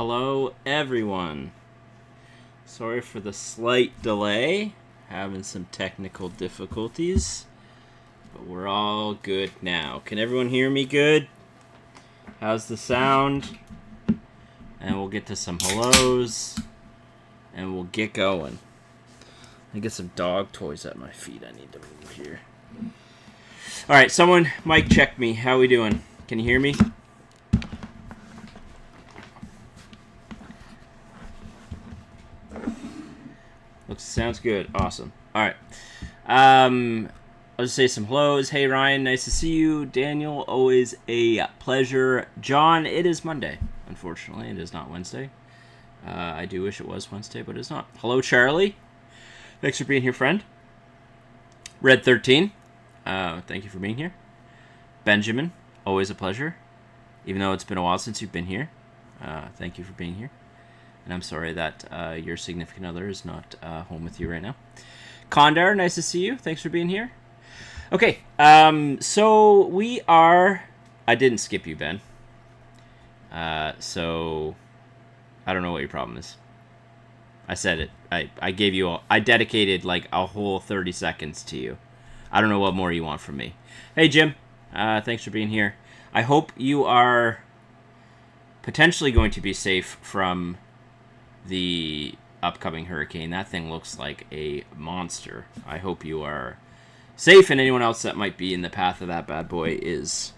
Hello, everyone. Sorry for the slight delay. Having some technical difficulties. But we're all good now. Can everyone hear me good? How's the sound? And we'll get to some hellos. And we'll get going. I get some dog toys at my feet I need to move here. Alright, someone mic check me. How we doing? Can you hear me? Sounds good. Awesome. All right. I'll just say some hellos. Hey, Ryan. Nice to see you. Daniel, always a pleasure. John, it is Monday. Unfortunately, it is not Wednesday. I do wish it was Wednesday, but it's not. Hello, Charlie. Thanks for being here, friend. Red 13. Thank you for being here. Benjamin, always a pleasure. Even though it's been a while since you've been here. Thank you for being here. And I'm sorry that your significant other is not home with you right now. Kondar, nice to see you. Thanks for being here. Okay, so we are... I didn't skip you, Ben. So I don't know what your problem is. I said it. I gave you... I dedicated like a whole 30 seconds to you. I don't know what more you want from me. Hey, Jim. Thanks for being here. I hope you are potentially going to be safe from the upcoming hurricane. That thing looks like a monster. I hope you are safe, and anyone else that might be in the path of that bad boy is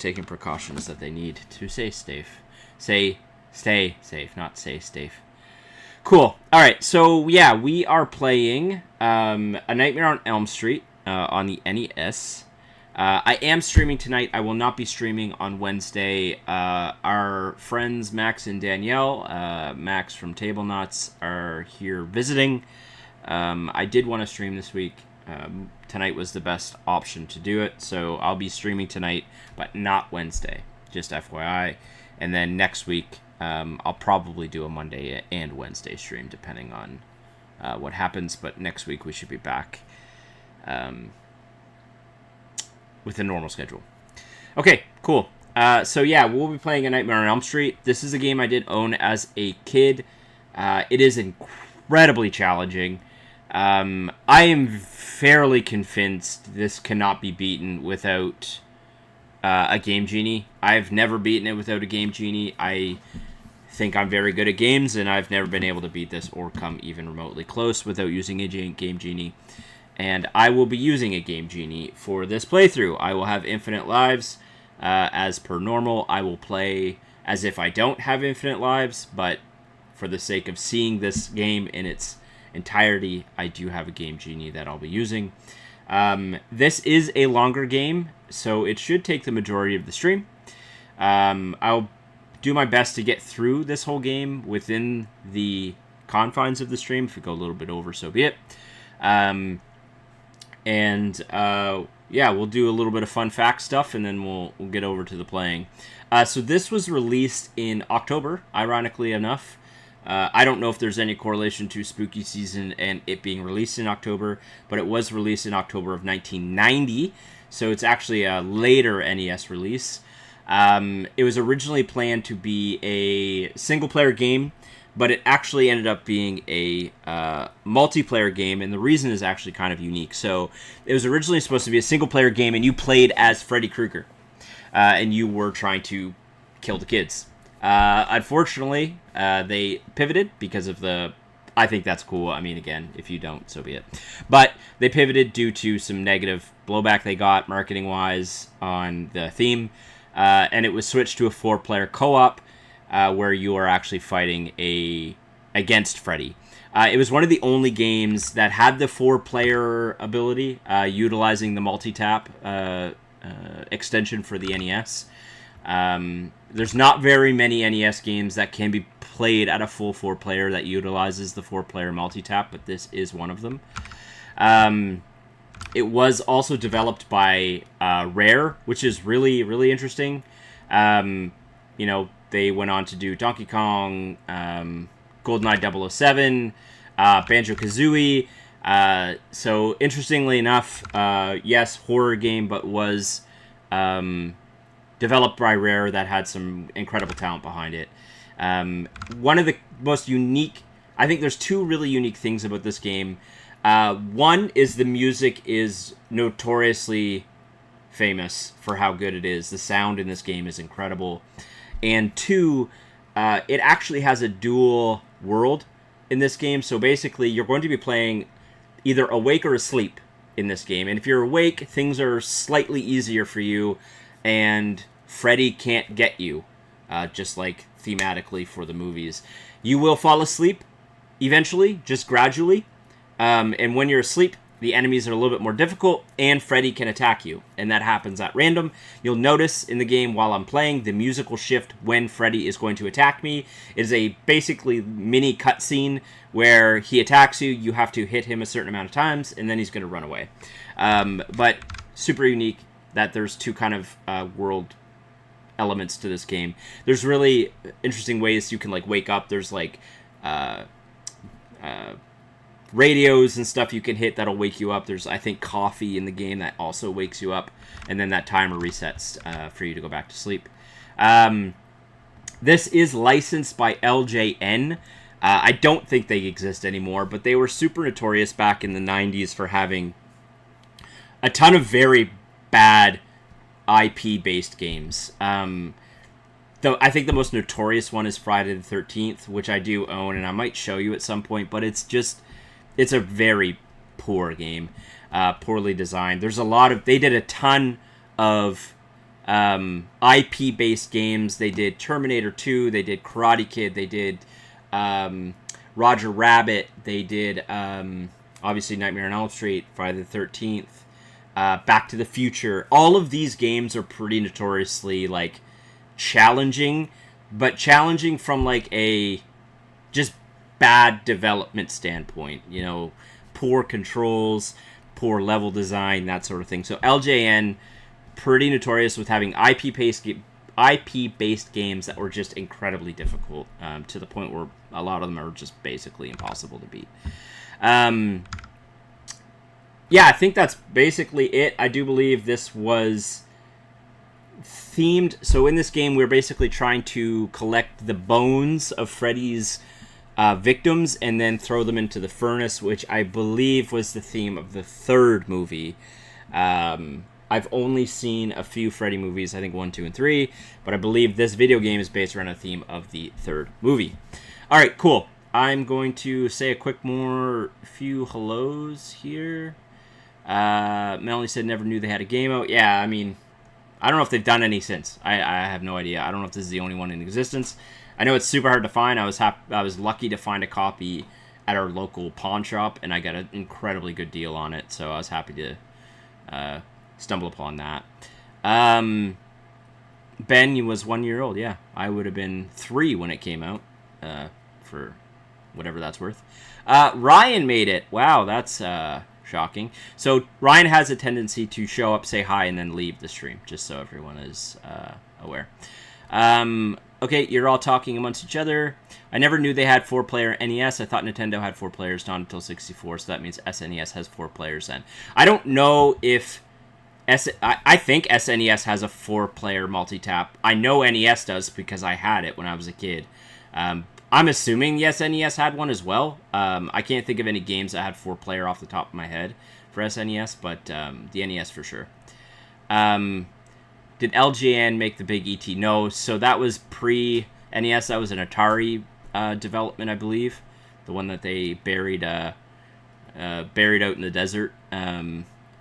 taking precautions that they need to stay safe. Stay safe, not stay safe. Cool. All right, so yeah, we are playing A Nightmare on Elm Street on the NES. I am streaming tonight. I will not be streaming on Wednesday. Our friends Max and Danielle, Max from Table Knots, are here visiting. I did want to stream this week. Tonight was the best option to do it, so I'll be streaming tonight, but not Wednesday, just FYI. And then next week, I'll probably do a Monday and Wednesday stream, depending on what happens, but next week we should be back with a normal schedule. Okay, cool. So yeah, we'll be playing A Nightmare on Elm Street. This is a game I did own as a kid. It is incredibly challenging. I am fairly convinced this cannot be beaten without a Game Genie. I've never beaten it without a Game Genie. I think I'm very good at games, and I've never been able to beat this or come even remotely close without using a Game Genie. And I will be using a Game Genie for this playthrough. I will have infinite lives. As per normal, I will play as if I don't have infinite lives, but for the sake of seeing this game in its entirety, I do have a Game Genie that I'll be using. This is a longer game, so it should take the majority of the stream. I'll do my best to get through this whole game within the confines of the stream. If we go a little bit over, so be it. Yeah, we'll do a little bit of fun fact stuff, and then we'll get over to the playing. So this was released in October, ironically enough. I don't know if there's any correlation to spooky season and it being released in October, but it was released in October of 1990, so it's actually a later NES release. It was originally planned to be a single-player game, but it actually ended up being a multiplayer game, and the reason is actually kind of unique. So it was originally supposed to be a single-player game, and you played as Freddy Krueger, and you were trying to kill the kids. Unfortunately, they pivoted because of the... I think that's cool. I mean, again, if you don't, so be it. But they pivoted due to some negative blowback they got, marketing-wise, on the theme, and it was switched to a 4-player co-op, where you are actually fighting against Freddy. It was one of the only games that had the 4-player ability, utilizing the multi-tap extension for the NES. There's not very many NES games that can be played at a full 4-player that utilizes the 4-player multi-tap, but this is one of them. It was also developed by Rare, which is really, really interesting. They went on to do Donkey Kong, GoldenEye 007, Banjo-Kazooie. So, interestingly enough, yes, horror game, but was developed by Rare that had some incredible talent behind it. One of the most unique, I think there's two really unique things about this game. One is the music is notoriously famous for how good it is. The sound in this game is incredible. And two, it actually has a dual world in this game. So basically, you're going to be playing either awake or asleep in this game. And if you're awake, things are slightly easier for you, and Freddy can't get you, just like thematically for the movies. You will fall asleep eventually, just gradually. And when you're asleep, the enemies are a little bit more difficult, and Freddy can attack you, and that happens at random. You'll notice in the game while I'm playing, the music will shift when Freddy is going to attack me. It is a basically mini cutscene where he attacks you. You have to hit him a certain amount of times, and then he's going to run away. But super unique that there's two kind of world elements to this game. There's really interesting ways you can like wake up. There's like radios and stuff you can hit that'll wake you up. There's, I think, coffee in the game that also wakes you up, and then that timer resets for you to go back to sleep. This is licensed by LJN. I don't think they exist anymore, but they were super notorious back in the 90s for having a ton of very bad IP-based games. Though I think the most notorious one is Friday the 13th, which I do own, and I might show you at some point, but it's a very poor game, poorly designed. There's a lot of, they did a ton of IP-based games. They did Terminator 2, they did Karate Kid, they did Roger Rabbit, they did obviously Nightmare on Elm Street, Friday the 13th, Back to the Future. All of these games are pretty notoriously like challenging, but challenging from like a just bad development standpoint, you know, poor controls, poor level design, that sort of thing. So LJN, pretty notorious with having IP-based games that were just incredibly difficult, to the point where a lot of them are just basically impossible to beat. Yeah, I think that's basically it. I do believe this was themed. So in this game, we're basically trying to collect the bones of Freddy's victims and then throw them into the furnace, which I believe was the theme of the third movie. I've only seen a few Freddy movies, I think 1, 2, and 3, but I believe this video game is based around a theme of the third movie. All right, cool. I'm going to say a few hellos here. Melanie said never knew they had a game out. Yeah, I mean, I don't know if they've done any since. I have no idea. I don't know if this is the only one in existence. I know it's super hard to find. I was lucky to find a copy at our local pawn shop, and I got an incredibly good deal on it, so I was happy to stumble upon that. Ben was 1 year old. Yeah, I would have been 3 when it came out, for whatever that's worth. Ryan made it. Wow, that's shocking. So Ryan has a tendency to show up, say hi, and then leave the stream, just so everyone is aware. Okay, you're all talking amongst each other. I never knew they had 4-player NES. I thought Nintendo had 4 players, not until 64, so that means SNES has 4 players then. I don't know if... I think SNES has a 4-player multi-tap. I know NES does because I had it when I was a kid. I'm assuming the SNES had one as well. I can't think of any games that had 4-player off the top of my head for SNES, but the NES for sure. Did LJN make the big ET? No, so that was pre-NES. That was an Atari development, I believe. The one that they buried out in the desert.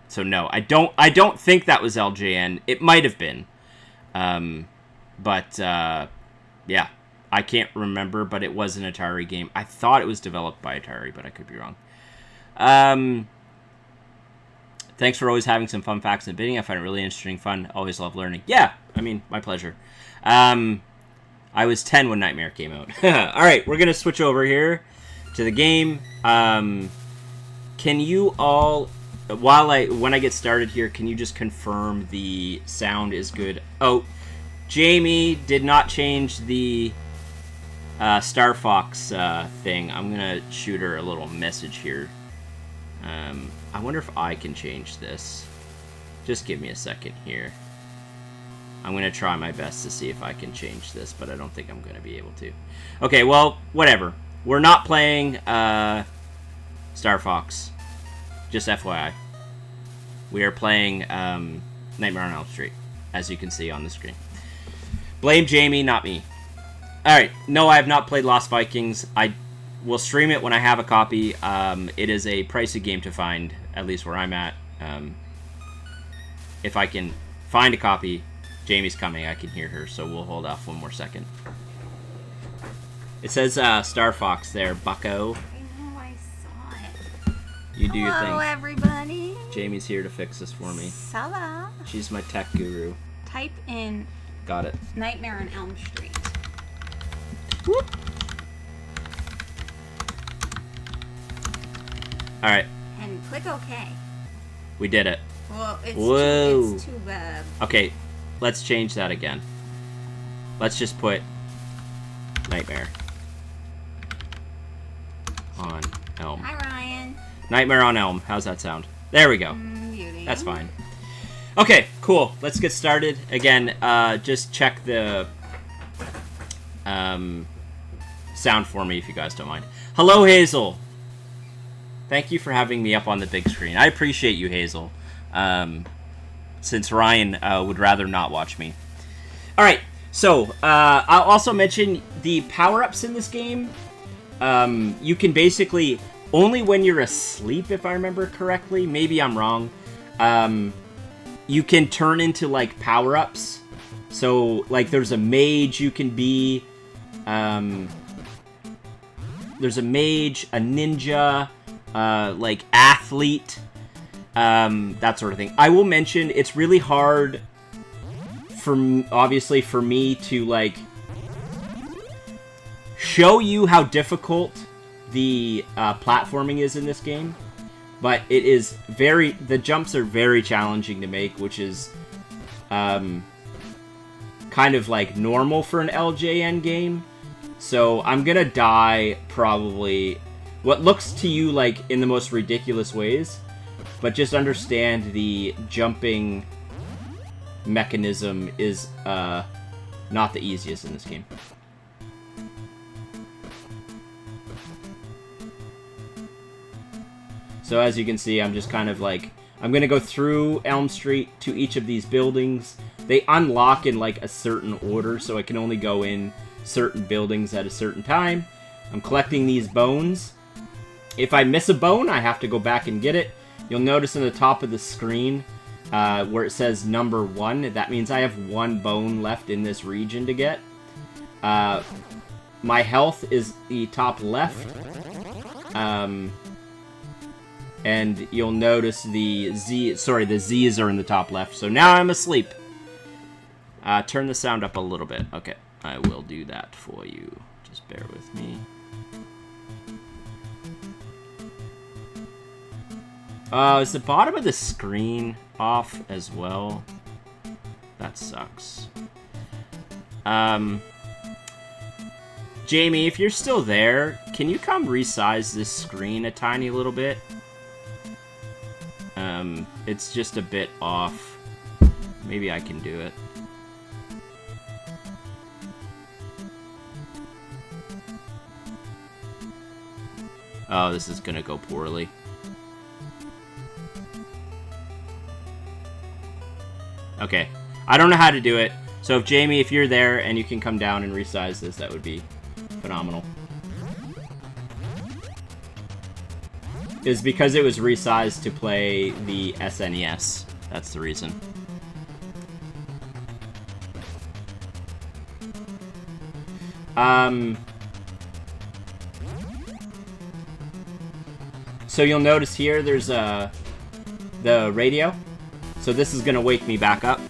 So no, I don't think that was LJN. It might have been. But yeah, I can't remember, but it was an Atari game. I thought it was developed by Atari, but I could be wrong. Thanks for always having some fun facts and bidding. I find it really interesting, fun. Always love learning. Yeah, I mean, my pleasure. I was 10 when Nightmare came out. All right, we're going to switch over here to the game. Can you all, when I get started here, can you just confirm the sound is good? Oh, Jamie did not change the Star Fox thing. I'm going to shoot her a little message here. I wonder if I can change this. Just give me a second here. I'm going to try my best to see if I can change this, but I don't think I'm going to be able to. Okay, well, whatever. We're not playing Star Fox. Just FYI. We are playing Nightmare on Elm Street, as you can see on the screen. Blame Jamie, not me. Alright, no, I have not played Lost Vikings. I will stream it when I have a copy. It is a pricey game to find, at least where I'm at. If I can find a copy, Jamie's coming, I can hear her, so we'll hold off one more second. It says Star Fox there, bucko. I know, I saw it. You do your thing. Hello, everybody. Jamie's here to fix this for me. Salah. She's my tech guru. Type in Got it. Nightmare on Elm Street. Whoop. Alright. And click OK. We did it. Well, Whoa. it's too bad. Okay, let's change that again. Let's just put Nightmare on Elm. Hi, Ryan. Nightmare on Elm. How's that sound? There we go. Beauty. That's fine. Okay, cool. Let's get started. Again, just check the sound for me if you guys don't mind. Hello, Hazel. Thank you for having me up on the big screen. I appreciate you, Hazel. Since Ryan would rather not watch me. Alright, so I'll also mention the power-ups in this game. You can basically, only when you're asleep, if I remember correctly, maybe I'm wrong, you can turn into, like, power-ups. So, like, there's a mage you can be, there's a mage, a ninja, like, athlete, that sort of thing. I will mention, it's really hard, obviously, for me to, like, show you how difficult the platforming is in this game. But it is the jumps are very challenging to make, which is kind of like normal for an LJN game. So I'm gonna die probably what looks to you like in the most ridiculous ways, but just understand the jumping mechanism is not the easiest in this game. So as you can see, I'm just kind of like, I'm going to go through Elm Street to each of these buildings. They unlock in like a certain order, so I can only go in certain buildings at a certain time. I'm collecting these bones. If I miss a bone, I have to go back and get it. You'll notice in the top of the screen where it says number 1, that means I have 1 bone left in this region to get. My health is the top left. And you'll notice the Z's are in the top left. So now I'm asleep. Turn the sound up a little bit. Okay, I will do that for you. Just bear with me. Is the bottom of the screen off as well? That sucks. Jamie, if you're still there, can you come resize this screen a tiny little bit? It's just a bit off. Maybe I can do it. Oh, this is gonna go poorly. Okay. I don't know how to do it. So if Jamie, if you're there and you can come down and resize this, that would be phenomenal. Is because it was resized to play the SNES. That's the reason. So you'll notice here there's the radio. So this is gonna wake me back up.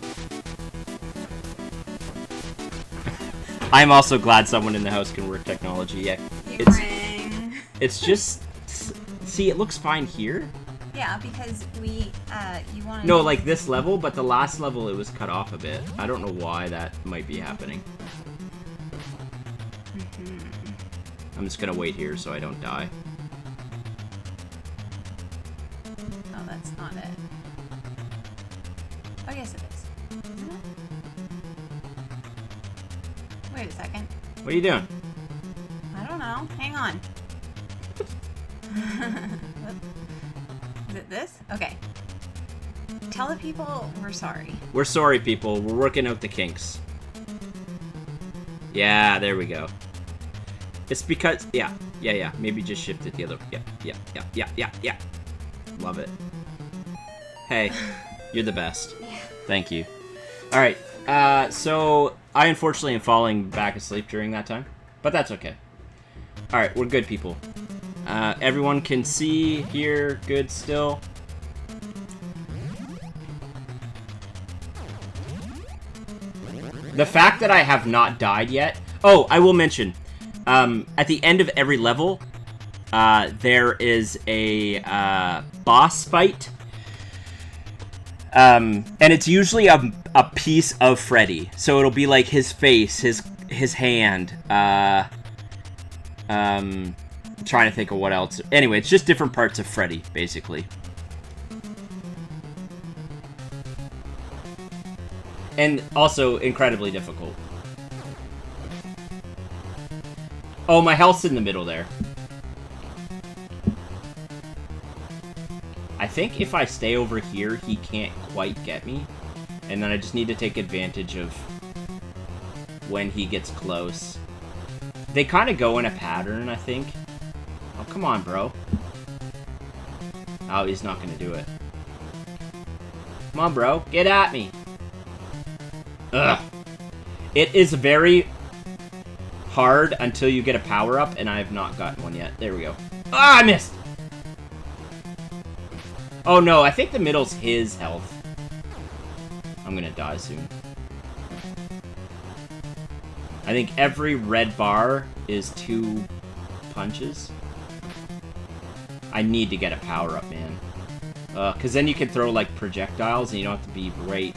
I'm also glad someone in the house can work technology. Yeah, it's just. See, it looks fine here. Yeah, because you want to... No, like this level, but the last level it was cut off a bit. I don't know why that might be happening. I'm just gonna wait here so I don't die. Oh, that's not it. Oh, yes it is. Isn't it? What are you doing? I don't know. Hang on. Is it this? Okay. Tell the people we're sorry. We're sorry, people. We're working out the kinks. Yeah, there we go. It's because... Yeah. Maybe just shift it the other... Yeah. Love it. Hey, you're the best. Yeah. Thank you. Alright, so I unfortunately am falling back asleep during that time. But that's okay. Alright, we're good, people. Everyone can see, hear, good still. The fact that I have not died yet... Oh, I will mention, at the end of every level, there is a boss fight. And it's usually a piece of Freddy. So it'll be like his face, his hand. I'm trying to think of what else. Anyway, it's just different parts of Freddy, basically. And also incredibly difficult. Oh, my health's in the middle there. I think if I stay over here, he can't quite get me. And then I just need to take advantage of when he gets close. They kind of go in a pattern, I think. Oh, come on, bro. Oh, he's not going to do it. Come on, bro. Get at me. Ugh. It is very hard until you get a power-up, and I have not gotten one yet. There we go. Ah, I missed! Oh, no. I think the middle's his health. I'm gonna die soon. I think every red bar is 2 punches. I need to get a power-up, man. Because then you can throw, like, projectiles, and you don't have to be right.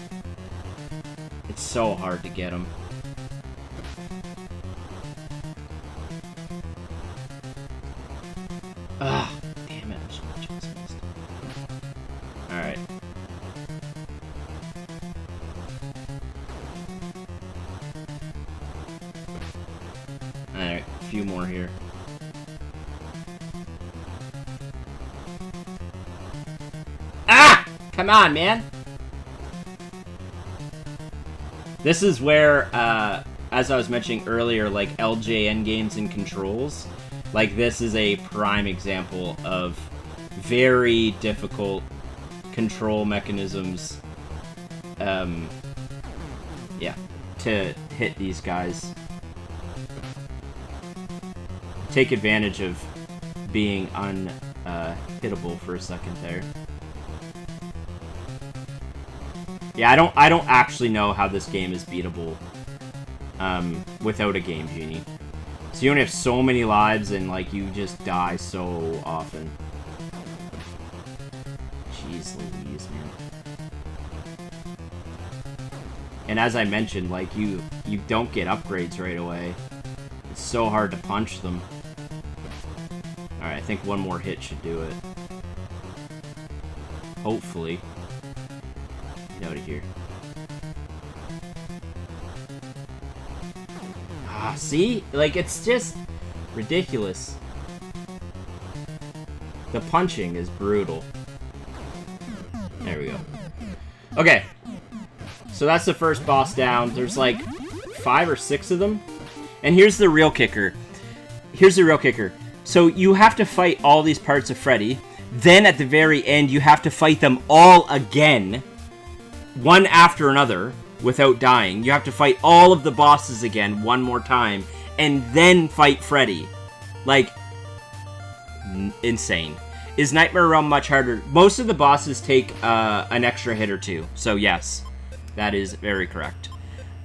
It's so hard to get them. Ah, damn it. I just missed. Alright. Alright, a few more here. Ah! Come on, man! This is where, as I was mentioning earlier, like, LJN games and controls, like, this is a prime example of very difficult control mechanisms, yeah, to hit these guys. Take advantage of being unhittable for a second there. Yeah, I don't actually know how this game is beatable without a Game Genie. So you only have so many lives, and like you just die so often. Jeez Louise, man. And as I mentioned, like you don't get upgrades right away. It's so hard to punch them. Alright, I think one more hit should do it. Hopefully. Get out of here. Ah, see? Like, it's just ridiculous. The punching is brutal. There we go. Okay. So that's the first boss down. There's like 5 or 6 of them. And here's the real kicker. Here's the real kicker. So you have to fight all these parts of Freddy. Then at the very end, you have to fight them all again. One after another. Without dying. You have to fight all of the bosses again one more time. And then fight Freddy. Like, insane. Is Nightmare Realm much harder? Most of the bosses take an extra hit or 2. So yes, that is very correct.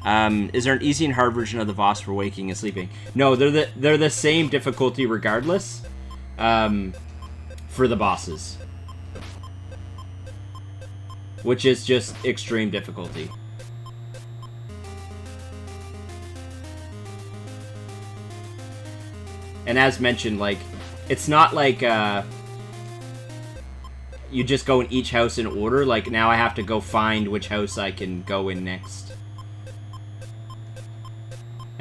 Is there an easy and hard version of the boss for waking and sleeping? No, they're the same difficulty regardless. For the bosses. Which is just extreme difficulty. And as mentioned, like, it's not like, you just go in each house in order. Like, now I have to go find which house I can go in next.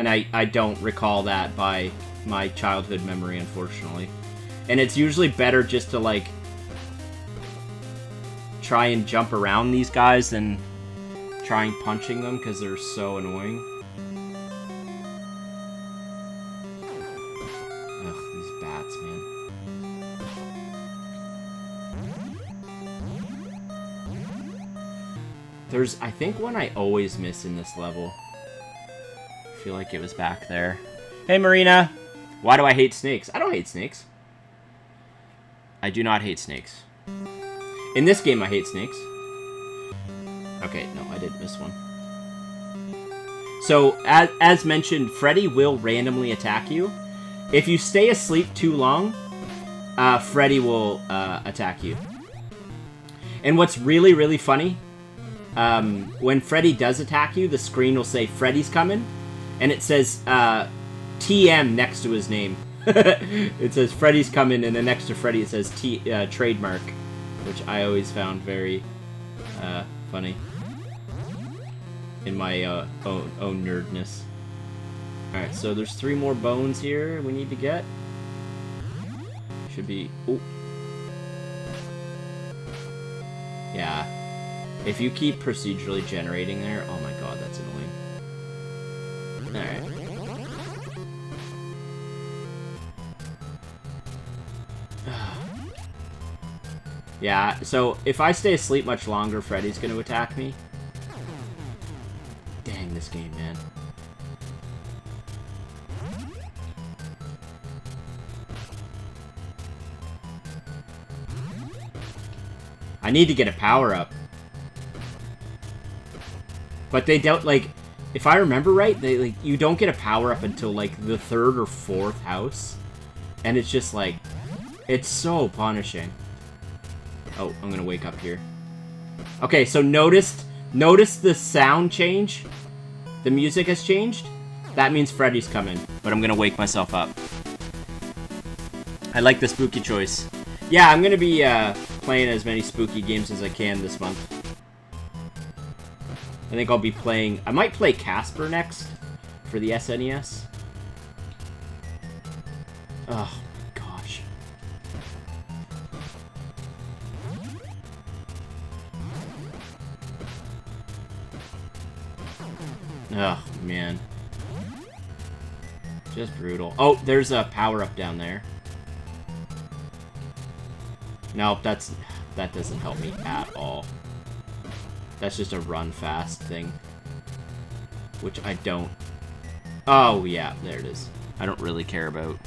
And I don't recall that by my childhood memory, unfortunately. And it's usually better just to, like, try and jump around these guys than trying punching them, because they're so annoying. Ugh, these bats, man. There's, I think, one I always miss in this level. I feel like it was back there. Hey, Marina! Why do I hate snakes? I don't hate snakes. I do not hate snakes. In this game, I hate snakes. Okay, no, I did miss one. So, as mentioned, Freddy will randomly attack you. If you stay asleep too long, Freddy will attack you. And what's really, really funny, when Freddy does attack you, the screen will say, Freddy's coming, and it says, TM next to his name. It says Freddy's coming, and then next to Freddy it says trademark, which I always found very funny in my own nerdness. Alright, so there's 3 more bones here we need to get. Should be... Oh. Yeah. If you keep procedurally generating there, oh my god, that's annoying. Alright. Yeah, so if I stay asleep much longer, Freddy's going to attack me. Dang, this game, man. I need to get a power-up. But they don't, like, if I remember right, they, like, you don't get a power-up until, like, the 3rd or 4th house. And it's just, like, it's so punishing. Oh, I'm gonna wake up here. Okay, so notice the sound change? The music has changed? That means Freddy's coming, but I'm gonna wake myself up. I like the spooky choice. Yeah, I'm gonna be playing as many spooky games as I can this month. I think I'll be playing... I might play Casper next for the SNES. Oh, gosh. Oh, man. Just brutal. Oh, there's a power-up down there. Nope, that doesn't help me at all. That's just a run fast thing. Which I don't... Oh, yeah, there it is. I don't really care about.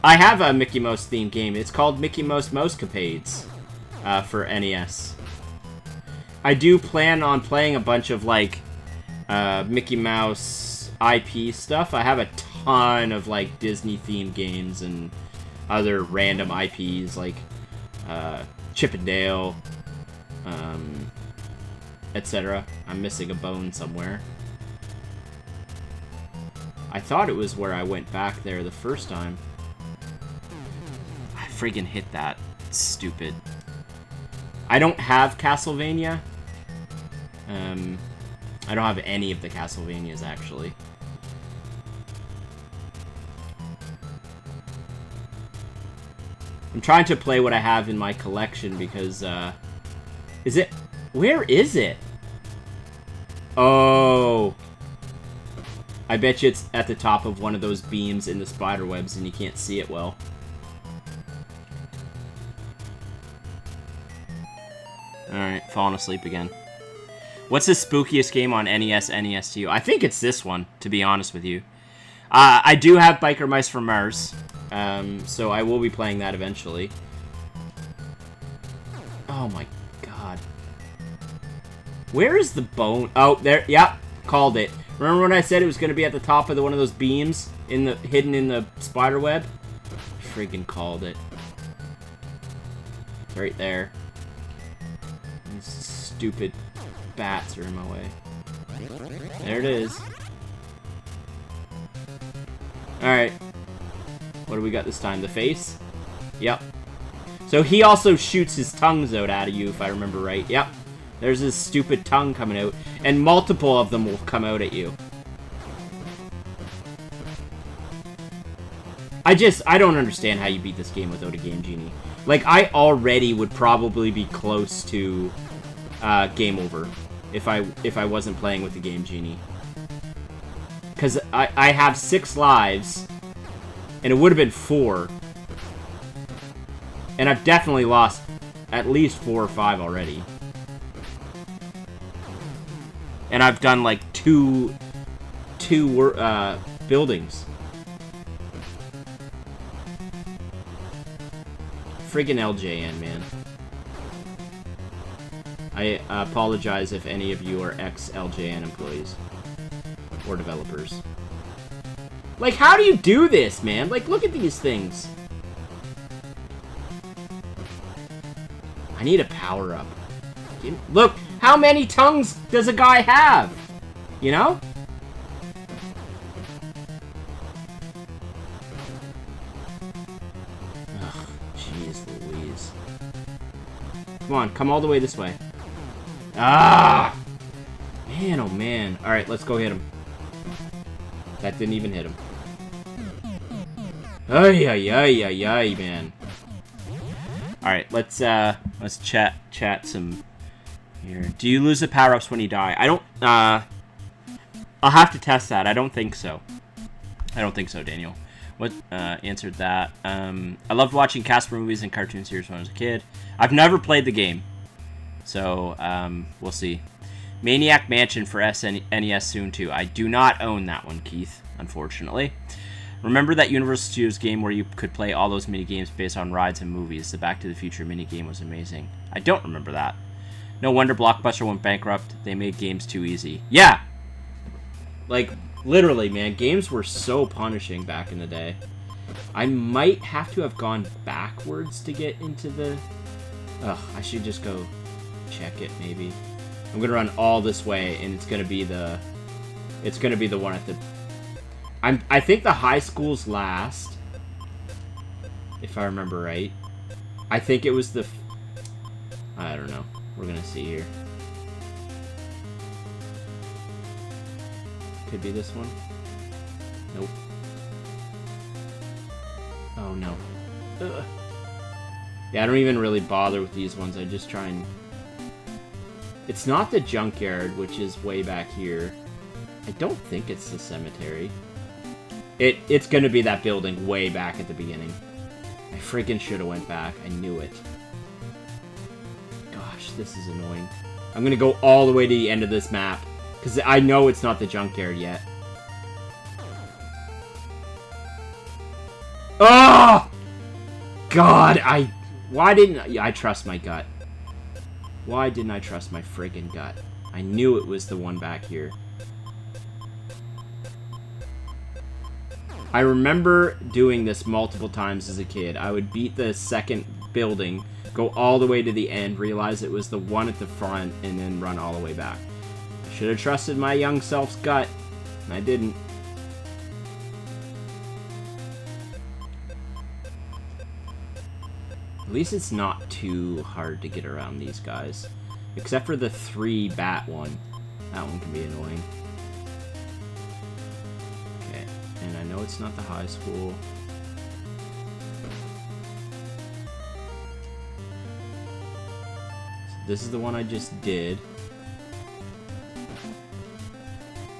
I have a Mickey Mouse themed game. It's called Mickey Mouse Mousecapades for NES. I do plan on playing a bunch of, like, Mickey Mouse IP stuff. I have a ton of, like, Disney-themed games and other random IPs, like Chip and Dale, etc. I'm missing a bone somewhere. I thought it was where I went back there the first time. I friggin' hit that. It's stupid. I don't have Castlevania. I don't have any of the Castlevanias, actually. I'm trying to play what I have in my collection because, is it... Where is it? Oh. I bet you it's at the top of one of those beams in the spiderwebs and you can't see it well. Alright, falling asleep again. What's the spookiest game on NES to you? I think it's this one, to be honest with you. I do have Biker Mice from Mars, so I will be playing that eventually. Oh my god. Where is the bone? Oh, there. Yep, called it. Remember when I said it was going to be at the top of one of those beams hidden in the spider web? Friggin' called it. It's right there. These stupid bats are in my way. There it is. Alright. What do we got this time? The face? Yep. So he also shoots his tongues out at you, if I remember right. Yep. There's his stupid tongue coming out. And multiple of them will come out at you. I don't understand how you beat this game without a Game Genie. Like, I already would probably be close to game over if I wasn't playing with the Game Genie. Because I have 6 lives, and it would have been 4. And I've definitely lost at least 4 or 5 already. And I've done, like, two buildings. Friggin' LJN, man. I apologize if any of you are ex-LJN employees. Or developers. Like, how do you do this, man? Like, look at these things. I need a power-up. Look, how many tongues does a guy have? You know? Ugh, jeez Louise. Come on, come all the way this way. Ah! Man, oh man. Alright, let's go hit him. That didn't even hit him. Ay, ay, ay, ay, ay, man. Alright, let's chat some here. Do you lose the power-ups when you die? I don't, I'll have to test that. I don't think so. I don't think so, Daniel. What, answered that. I loved watching Casper movies and cartoon series when I was a kid. I've never played the game. So, we'll see. Maniac Mansion for NES soon, too. I do not own that one, Keith, unfortunately. Remember that Universal Studios game where you could play all those mini-games based on rides and movies? The Back to the Future mini-game was amazing. I don't remember that. No wonder Blockbuster went bankrupt. They made games too easy. Yeah! Like, literally, man, games were so punishing back in the day. I might have to have gone backwards to get into the... Ugh, I should just go check it, maybe. I'm gonna run all this way, and it's gonna be the one at the... I think the high school's last, if I remember right. I think it was the... I don't know. We're gonna see here. Could be this one. Nope. Oh, no. Ugh. Yeah, I don't even really bother with these ones. I just try and... It's not the junkyard, which is way back here. I don't think it's the cemetery. It's gonna be that building way back at the beginning. I freaking should have went back. I knew it. Gosh, this is annoying. I'm gonna go all the way to the end of this map, because I know it's not the junkyard yet. Oh! God, why didn't I trust my gut? Why didn't I trust my friggin' gut? I knew it was the one back here. I remember doing this multiple times as a kid. I would beat the second building, go all the way to the end, realize it was the one at the front, and then run all the way back. I should have trusted my young self's gut, and I didn't. At least it's not too hard to get around these guys. Except for the 3-bat one. That one can be annoying. Okay, and I know it's not the high school. So this is the one I just did.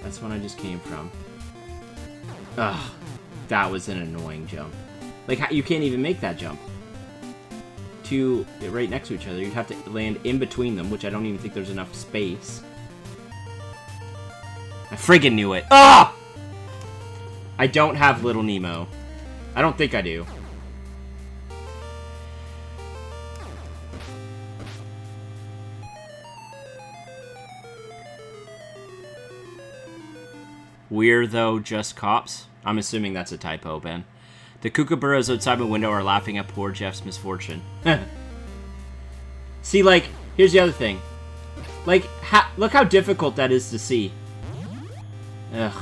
That's the one I just came from. Ugh, that was an annoying jump. Like, you can't even make that jump. Two right next to each other. You'd have to land in between them, which I don't even think there's enough space. I friggin' knew it. Ah! I don't have Little Nemo. I don't think I do. We're, though, just cops? I'm assuming that's a typo, Ben. The kookaburras outside my window are laughing at poor Jeff's misfortune. See, like, here's the other thing. Like, look how difficult that is to see. Ugh.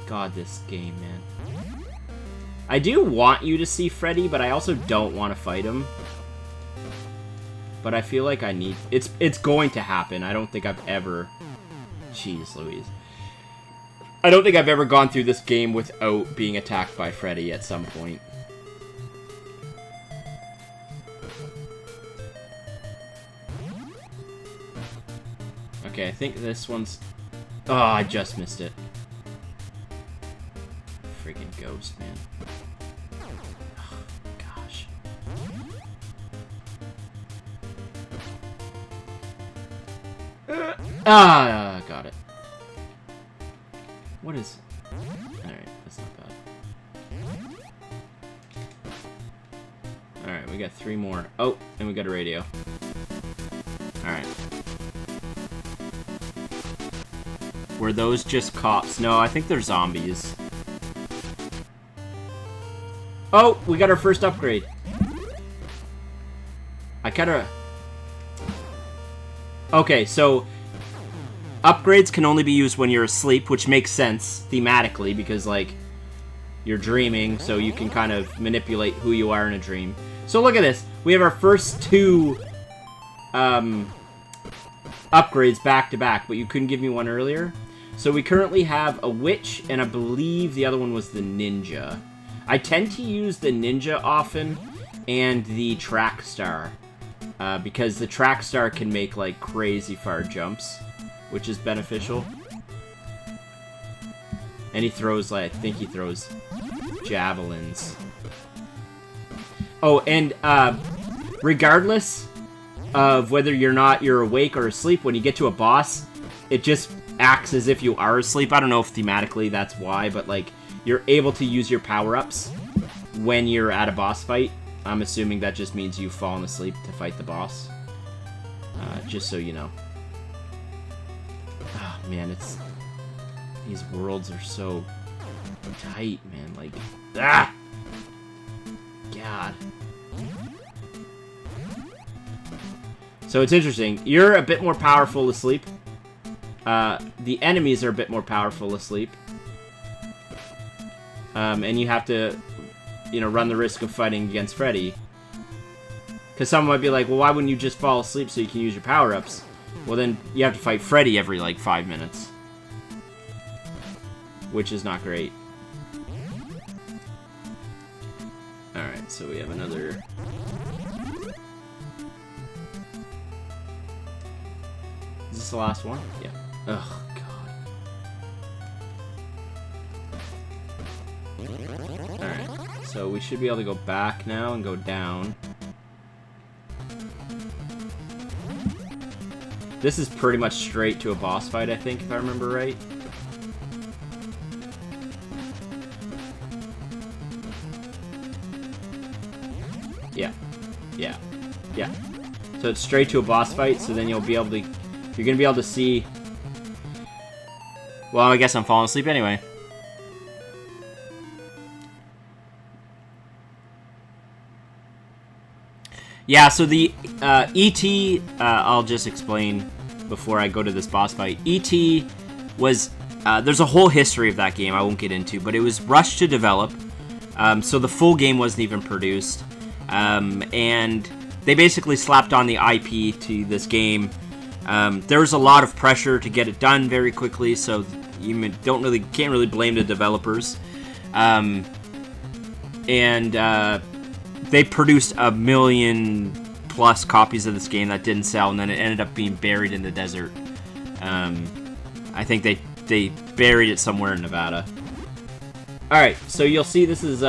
God, this game, man. I do want you to see Freddy, but I also don't want to fight him. But I feel like I need... It's going to happen. I don't think I've ever... Jeez Louise. I don't think I've ever gone through this game without being attacked by Freddy at some point. Okay, I think this one's... Oh, I just missed it. Freaking ghost, man. Oh, gosh. Got it. What is... Alright, that's not bad. Alright, we got 3 more. Oh, and we got a radio. Alright. Were those just cops? No, I think they're zombies. Oh, we got our first upgrade. I kinda... Okay, so... Upgrades can only be used when you're asleep, which makes sense thematically, because, like, you're dreaming, so you can kind of manipulate who you are in a dream. So look at this. We have our first 2 upgrades back to back, but you couldn't give me one earlier. So we currently have a witch, and I believe the other one was the ninja. I tend to use the ninja often, and the track star, because the track star can make, like, crazy far jumps, which is beneficial. And he throws, like, I think he throws javelins. Oh, and regardless of whether you're awake or asleep, when you get to a boss, it just acts as if you are asleep. I don't know if thematically that's why, but, like, you're able to use your power-ups when you're at a boss fight. I'm assuming that just means you've fallen asleep to fight the boss. Just so you know. Oh, man, it's... These worlds are so tight, man. Like, ah! God. So it's interesting. You're a bit more powerful asleep. The enemies are a bit more powerful asleep. And you have to, you know, run the risk of fighting against Freddy. Because someone might be like, well, why wouldn't you just fall asleep so you can use your power-ups? Well, then you have to fight Freddy every, like, 5 minutes. Which is not great. Alright, so we have another... Is this the last one? Yeah. Ugh, God. Alright, so we should be able to go back now and go down. This is pretty much straight to a boss fight, I think, if I remember right. Yeah. Yeah. Yeah. So it's straight to a boss fight, so then you'll be able to... You're gonna be able to see... Well, I guess I'm falling asleep anyway. Yeah, so the E.T., I'll just explain before I go to this boss fight. E.T. was... there's a whole history of that game I won't get into, but it was rushed to develop, so the full game wasn't even produced. And they basically slapped on the IP to this game. There was a lot of pressure to get it done very quickly, so you can't really blame the developers. They produced 1 million plus copies of this game that didn't sell, and then it ended up being buried in the desert. I think they buried it somewhere in Nevada. Alright, so you'll see this is,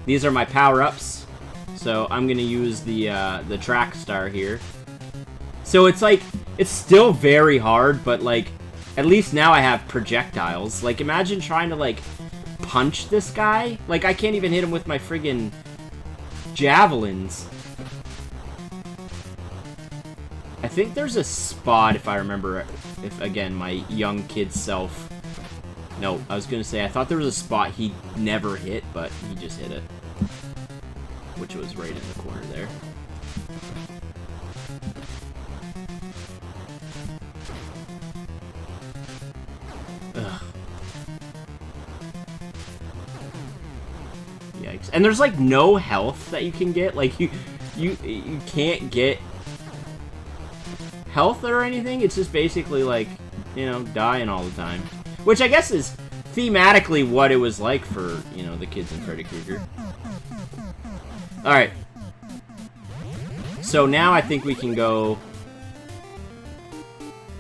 these are my power-ups. So I'm gonna use the track star here. So it's like, it's still very hard, but like, at least now I have projectiles. Like, imagine trying to like, punch this guy. Like, I can't even hit him with my friggin' javelins. I think there's a spot, if I remember, if, again, my young kid self... No, I was gonna say, I thought there was a spot he never hit, but he just hit it. Which was right in the corner there. Ugh. Yikes. And there's, like, no health that you can get. Like, you can't get health or anything. It's just basically, like, you know, dying all the time. Which I guess is thematically what it was like for, you know, the kids in Freddy Krueger. Alright. So now I think we can go...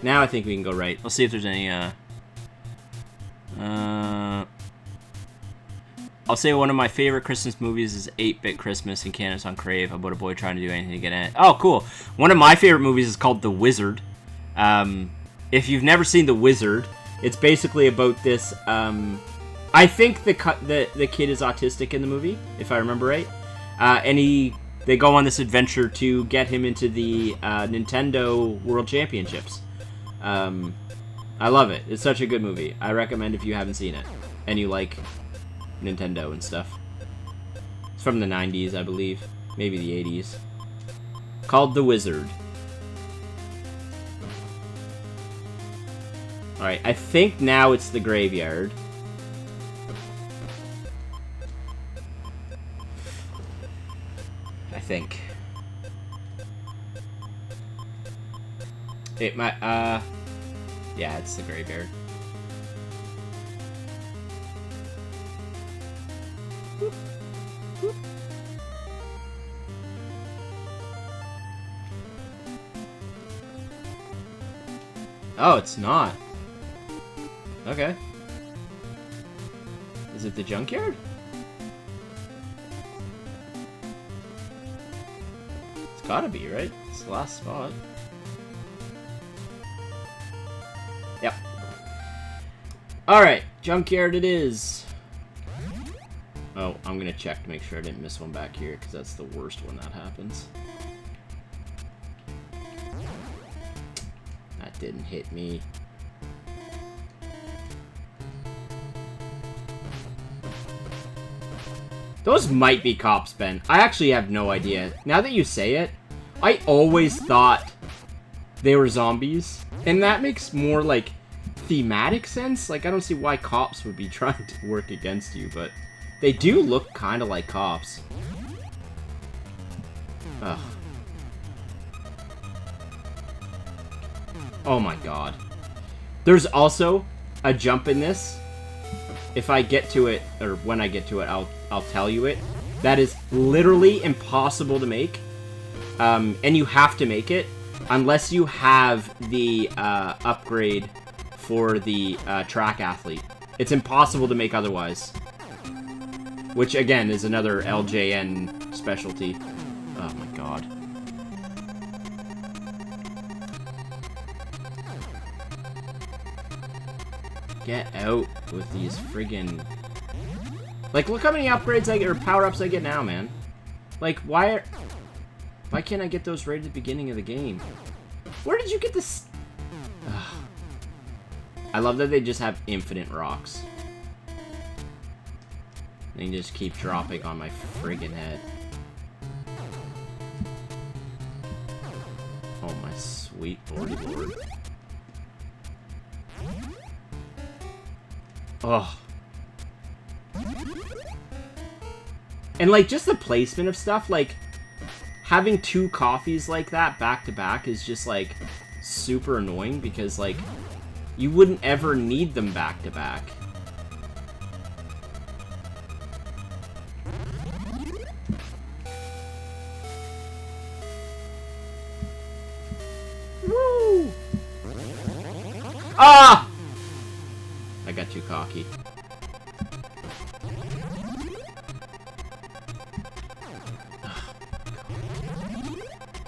Now I think we can go right. Let's see if there's any, I'll say one of my favorite Christmas movies is 8-Bit Christmas in Canada's on Crave, about a boy trying to do anything to get in it. Oh, cool. One of my favorite movies is called The Wizard. If you've never seen The Wizard, it's basically about this, I think the kid is autistic in the movie, if I remember right. And they go on this adventure to get him into the Nintendo World Championships. I love it. It's such a good movie. I recommend if you haven't seen it and you like Nintendo and stuff. It's from the 90s, I believe. Maybe the 80s. Called The Wizard. Alright, I think now it's the graveyard. I think. It might, yeah, it's the graveyard. Whoop, whoop. Oh, it's not. Okay. Is it the junkyard? It's gotta be, right? It's the last spot. Yep. Alright, junkyard it is. Oh, I'm gonna check to make sure I didn't miss one back here, because that's the worst when that happens. That didn't hit me. Those might be cops, Ben. I actually have no idea. Now that you say it, I always thought they were zombies. And that makes more, like, thematic sense. Like, I don't see why cops would be trying to work against you, but they do look kind of like cops. Ugh. Oh my god. There's also a jump in this. If I get to it, or when I get to it, I'll tell you it. That is literally impossible to make. And you have to make it unless you have the upgrade for the track athlete. It's impossible to make otherwise. Which, again, is another LJN specialty. Oh my god. Get out with these friggin'... Like, look how many upgrades I get, or power-ups I get now, man. Like, why can't I get those right at the beginning of the game? Where did you get this? Ugh. I love that they just have infinite rocks. They can just keep dropping on my friggin' head. Oh, my sweet lordy lord. Oh. And, like, just the placement of stuff, like, having two coffees like that back to back is just, like, super annoying because, like, you wouldn't ever need them back to back. Woo! Ah! I got too cocky.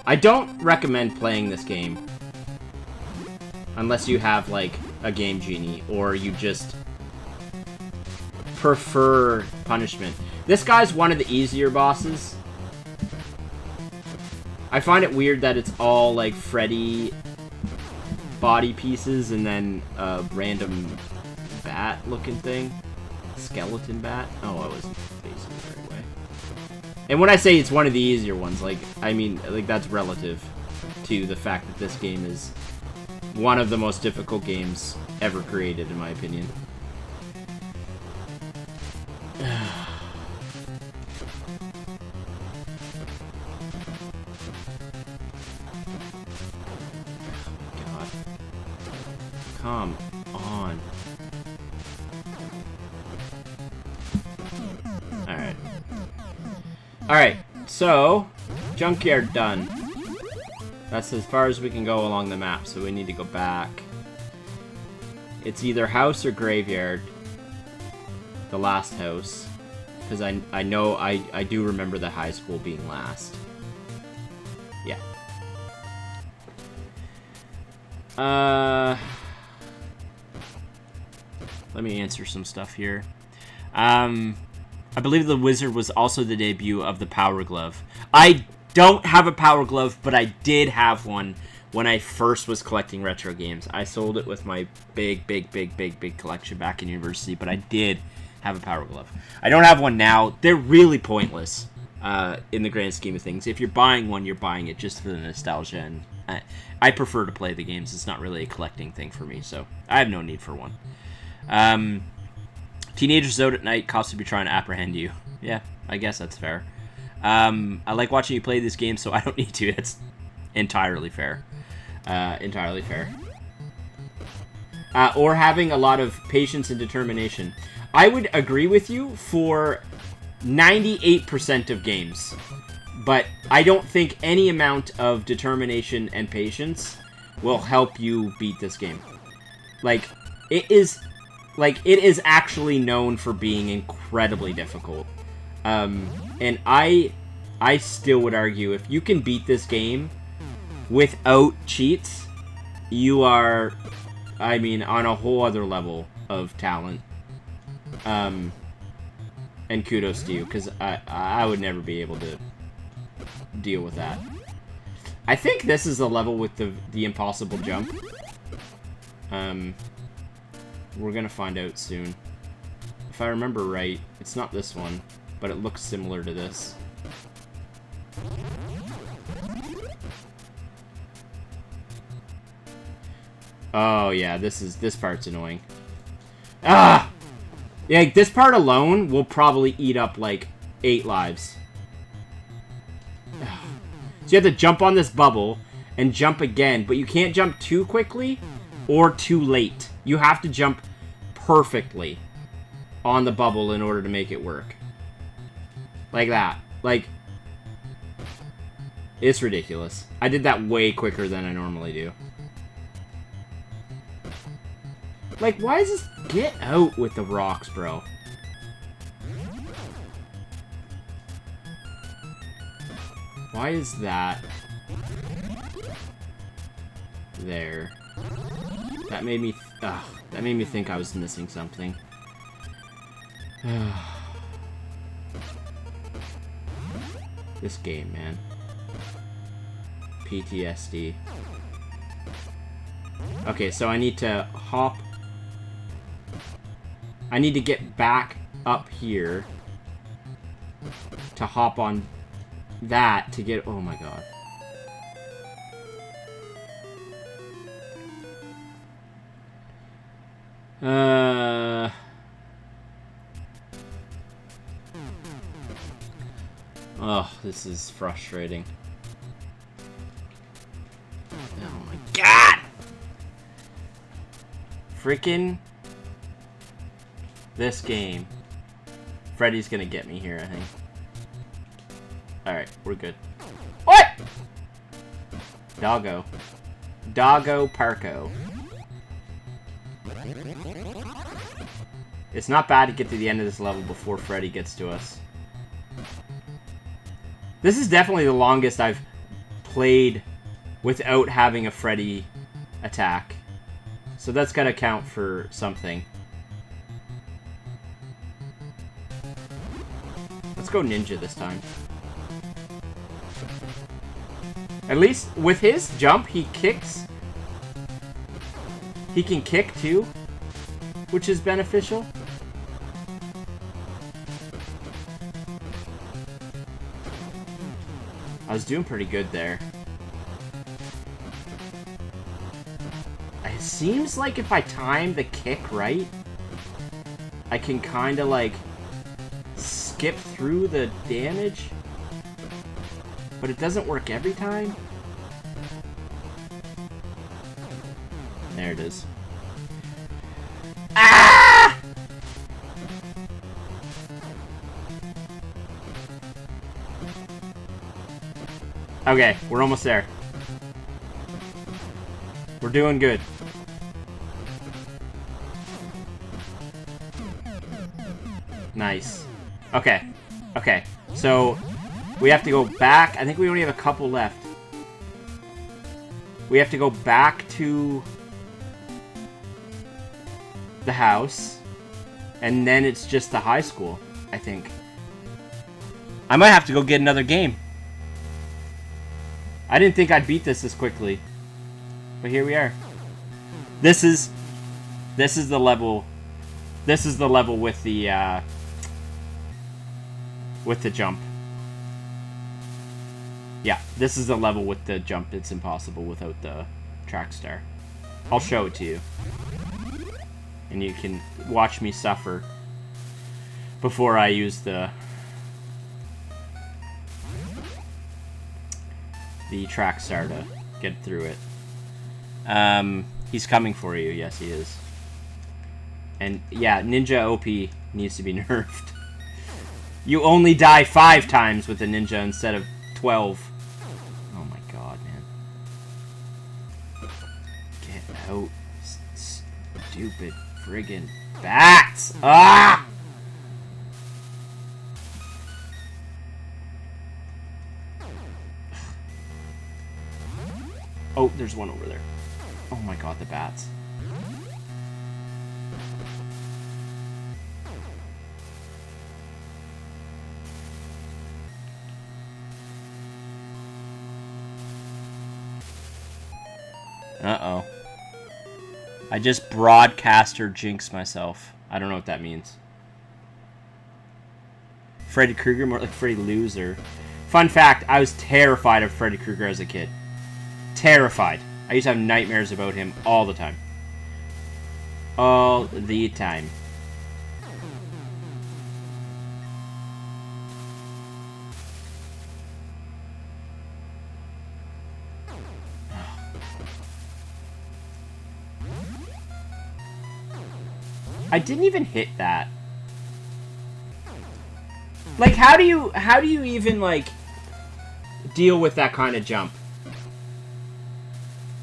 I don't recommend playing this game unless you have, like, a Game Genie or you just prefer punishment. This guy's one of the easier bosses. I find it weird that it's all, like, Freddy body pieces and then a random bat-looking thing. Skeleton bat. Oh, I wasn't facing the right way. And when I say it's one of the easier ones, like, I mean, like, that's relative to the fact that this game is one of the most difficult games ever created, in my opinion. God. Come on. Alright, so, junkyard done. That's as far as we can go along the map, so we need to go back. It's either house or graveyard. The last house. Because I know, I do remember the high school being last. Yeah. Let me answer some stuff here. I believe the Wizard was also the debut of the Power Glove. I don't have a Power Glove, but I did have one when I first was collecting retro games. I sold it with my big collection back in university, but I did have a Power Glove. I don't have one now. They're really pointless in the grand scheme of things. If you're buying one, you're buying it just for the nostalgia, and I prefer to play the games. It's not really a collecting thing for me, so I have no need for one. Teenagers out at night, cops would be trying to apprehend you. Yeah, I guess that's fair. I like watching you play this game, so I don't need to. It's entirely fair. Entirely fair. Or having a lot of patience and determination. I would agree with you for 98% of games. But I don't think any amount of determination and patience will help you beat this game. Like, it is actually known for being incredibly difficult. And I still would argue if you can beat this game without cheats, you are, I mean, on a whole other level of talent. And kudos to you, because I would never be able to deal with that. I think this is the level with the impossible jump. We're gonna find out soon. If I remember right, it's not this one, but it looks similar to this. Oh yeah, this part's annoying. Ah! Yeah, this part alone will probably eat up like 8 lives. So you have to jump on this bubble and jump again, but you can't jump too quickly or too late. You have to jump perfectly on the bubble in order to make it work. Like that. Like, it's ridiculous. I did that way quicker than I normally do. Like, why is this... Get out with the rocks, bro. Why is that... there? That made me... that made me think I was missing something. This game, man. PTSD. Okay, so I need to hop... I need to get back up here to hop on that to get... Oh my god. Oh, this is frustrating. Oh my god! Freaking this game. Freddy's gonna get me here, I think. Alright, we're good. What? Doggo. Doggo Parko. It's not bad to get to the end of this level before Freddy gets to us. This is definitely the longest I've played without having a Freddy attack. So that's gotta count for something. Let's go ninja this time. At least with his jump, he kicks. He can kick too, which is beneficial. I was doing pretty good there. It seems like if I time the kick right, I can kind of like skip through the damage, but it doesn't work every time. There it is. Ah! Okay, we're almost there. We're doing good. Nice. Okay. Okay. So, we have to go back. I think we only have a couple left. We have to go back to the house. And then it's just the high school, I think. I might have to go get another game. I didn't think I'd beat this quickly. But here we are. This is the level. This is the level with the jump. Yeah, this is the level with the jump. It's impossible without the track star. I'll show it to you. And you can watch me suffer before I use the track star to get through it. He's coming for you. Yes, he is. And yeah, Ninja OP needs to be nerfed. You only die 5 times with the Ninja instead of 12. Oh my god, man. Get out. Stupid friggin' bats! Ah! Oh, there's one over there. Oh my god, the bats. Uh-oh. I just broadcaster jinxed myself. I don't know what that means. Freddy Krueger, more like Freddy Loser. Fun fact, I was terrified of Freddy Krueger as a kid. Terrified. I used to have nightmares about him all the time. All the time. I didn't even hit that. Like, how do you even, like, deal with that kind of jump?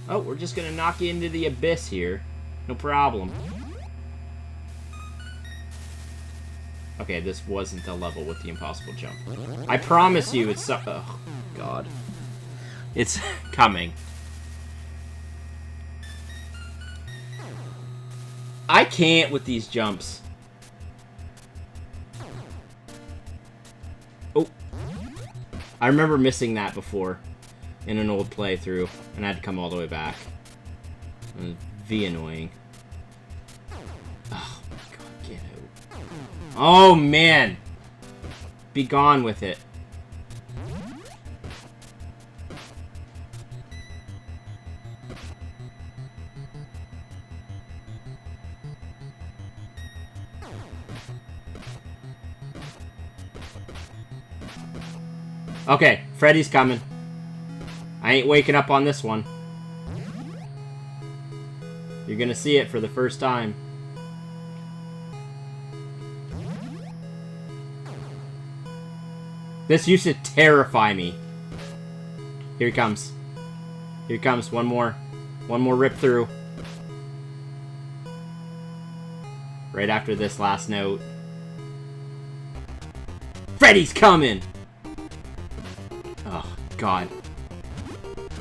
Oh, we're just gonna knock you into the abyss here. No problem. Okay, this wasn't the level with the impossible jump. I promise you it's... Oh, God. It's coming. I can't with these jumps. Oh. I remember missing that before in an old playthrough, and I had to come all the way back. It was V annoying. Oh my god, get out. Oh man! Be gone with it. Okay, Freddy's coming. I ain't waking up on this one. You're gonna see it for the first time. This used to terrify me. Here he comes. Here he comes. One more. One more rip through. Right after this last note. Freddy's coming! Oh, God.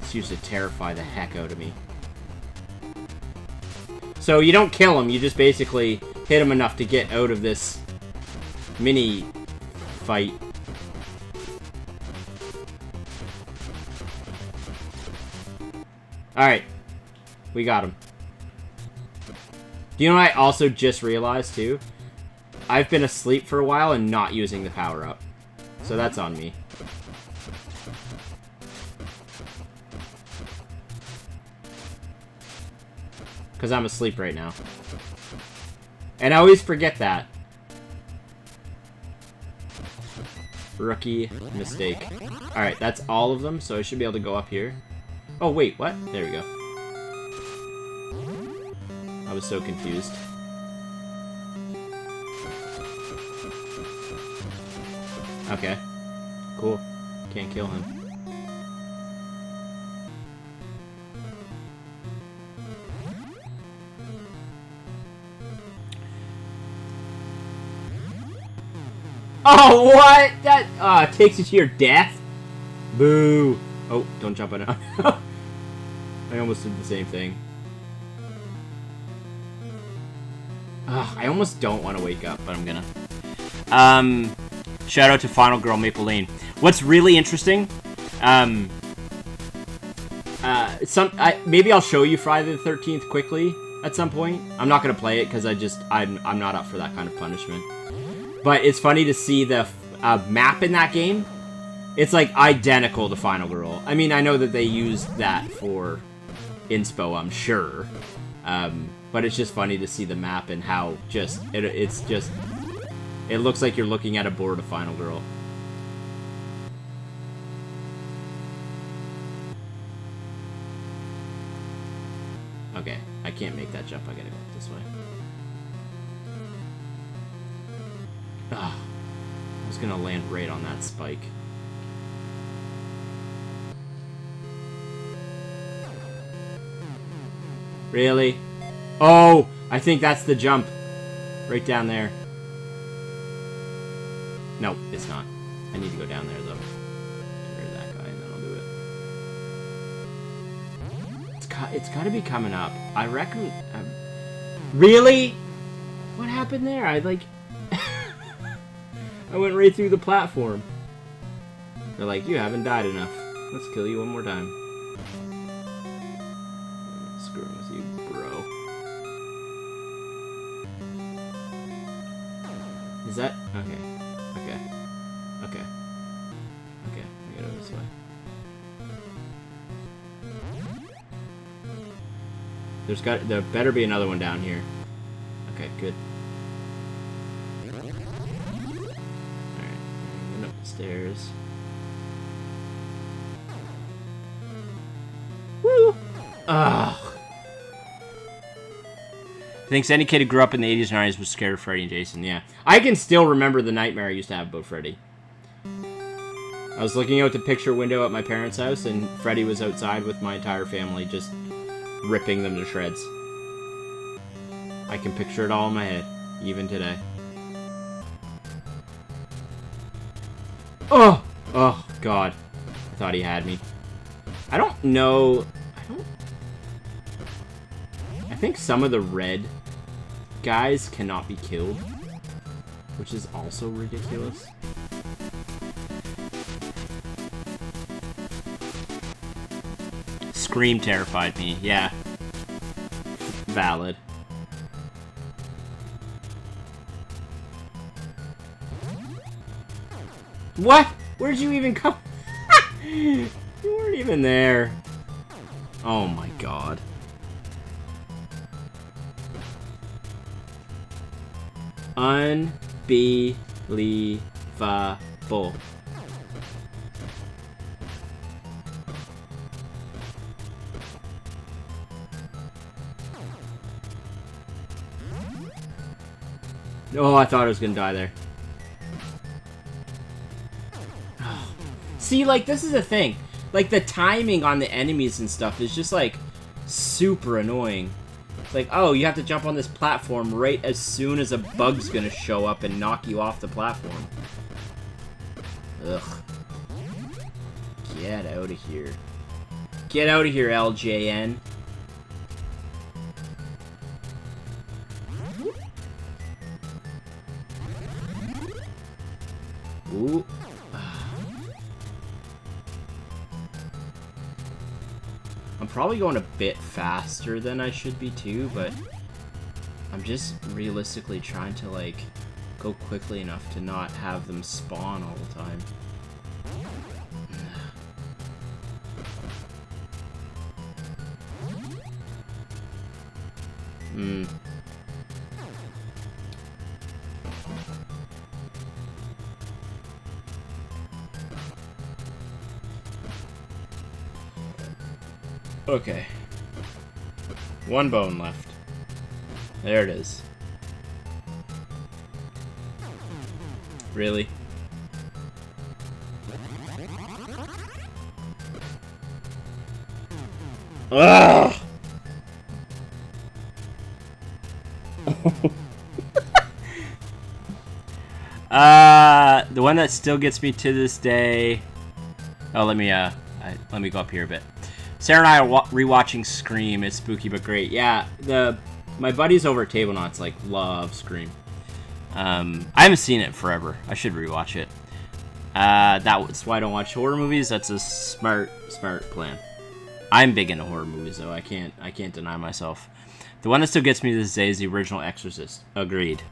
This used to terrify the heck out of me. So you don't kill him, you just basically hit him enough to get out of this mini fight. Alright. We got him. Do you know what I also just realized, too? I've been asleep for a while and not using the power-up. So that's on me. Because I'm asleep right now. And I always forget that. Rookie mistake. Alright, that's all of them, so I should be able to go up here. Oh, wait, what? There we go. I was so confused. Okay. Cool. Can't kill him. Oh, what? That takes you to your death? Boo. Oh, don't jump on it. I almost did the same thing. I almost don't want to wake up, but I'm gonna. Shout out to Final Girl Maple Lane. What's really interesting, maybe I'll show you Friday the 13th quickly at some point. I'm not gonna play it because I'm not up for that kind of punishment. But it's funny to see the map in that game. It's like identical to Final Girl. I mean, I know that they used that for inspo, I'm sure. But it's just funny to see the map and how it looks like you're looking at a board of Final Girl. Okay, I can't make that jump. I gotta go up this way. I was gonna land right on that spike. Really? Oh, I think that's the jump. Right down there. No, it's not. I need to go down there, though. Get rid of that guy, and then I'll do it. It's got to be coming up. I reckon... Really? What happened there? I went right through the platform. They're like, you haven't died enough. Let's kill you one more time. Screwing with you, bro. Is that... Okay. Okay. I gotta go this way. There better be another one down here. Okay, good. Alright, going up the stairs. Woo! Ugh. Thinks any kid who grew up in the 80s and 90s was scared of Freddy and Jason. Yeah. I can still remember the nightmare I used to have about Freddy. I was looking out the picture window at my parents' house, and Freddy was outside with my entire family, just ripping them to shreds. I can picture it all in my head, even today. Oh! Oh, God. I thought he had me. I don't know... I think some of the red guys cannot be killed, which is also ridiculous. Scream terrified me, yeah. Valid. What? Where'd you even come? You weren't even there. Oh my god. Unbelievable. Oh, I thought I was gonna die there. See, like, this is the thing. Like, the timing on the enemies and stuff is just, like, super annoying. It's like, oh, you have to jump on this platform right as soon as a bug's gonna show up and knock you off the platform. Ugh. Get out of here. Get out of here, LJN. Ooh. I'm probably going a bit faster than I should be too, but I'm just realistically trying to, like, go quickly enough to not have them spawn all the time. Okay. One bone left. There it is. Really? Ugh! The one that still gets me to this day. Oh, let me go up here a bit. Sarah and I are rewatching Scream. It's spooky but great. Yeah, my buddies over at Table Knots like love Scream. I haven't seen it forever. I should rewatch it. That's why I don't watch horror movies. That's a smart plan. I'm big into horror movies though. I can't deny myself. The one that still gets me to this day is the original Exorcist. Agreed.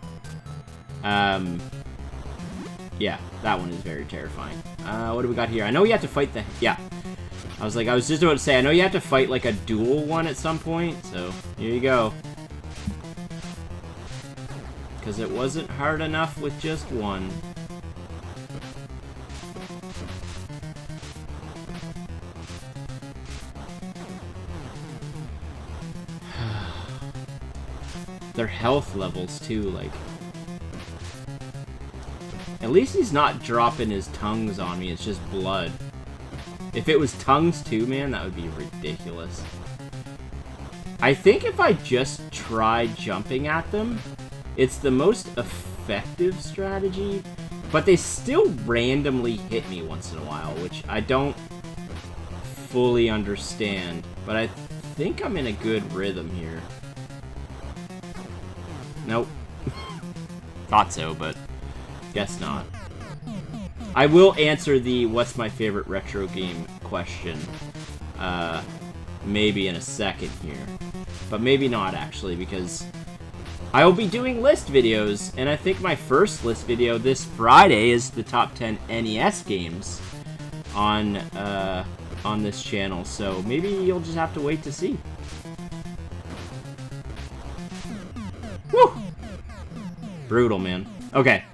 Yeah, that one is very terrifying. What do we got here? I know you have to fight I was just about to say, I know you have to fight like a dual one at some point, so here you go. Because it wasn't hard enough with just one. Their health levels too, like... At least he's not dropping his tongues on me, it's just blood. If it was tongues too, man, that would be ridiculous. I think if I just try jumping at them, it's the most effective strategy, but they still randomly hit me once in a while, which I don't fully understand, but I think I'm in a good rhythm here. Nope. Thought so, but guess not. I will answer the what's my favorite retro game question maybe in a second here. But maybe not, actually, because I will be doing list videos, and I think my first list video this Friday is the top 10 NES games on this channel, so maybe you'll just have to wait to see. Woo! Brutal, man. Okay.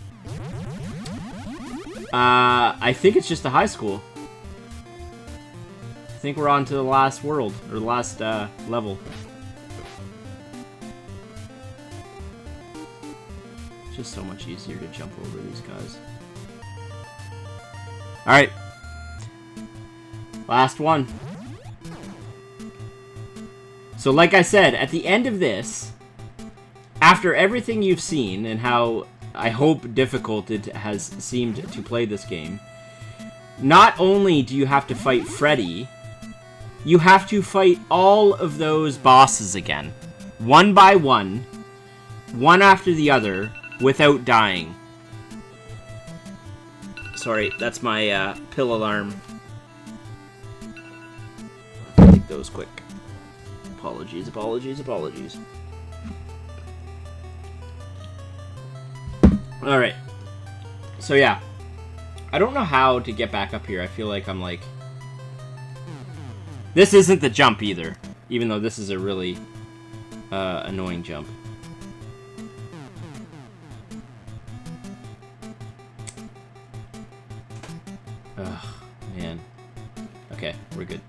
I think it's just a high school. I think we're on to the last world, or the last level. It's just so much easier to jump over these guys. Alright. Last one. So like I said, at the end of this, after everything you've seen and how I hope difficult it has seemed to play this game, not only do you have to fight Freddy, you have to fight all of those bosses again. One by one after the other, without dying. Sorry, that's my pill alarm. Take those quick. Apologies, apologies, apologies. Alright. So yeah. I don't know how to get back up here. I feel like I'm like... This isn't the jump either. Even though this is a really annoying jump. Ugh, man. Okay, we're good.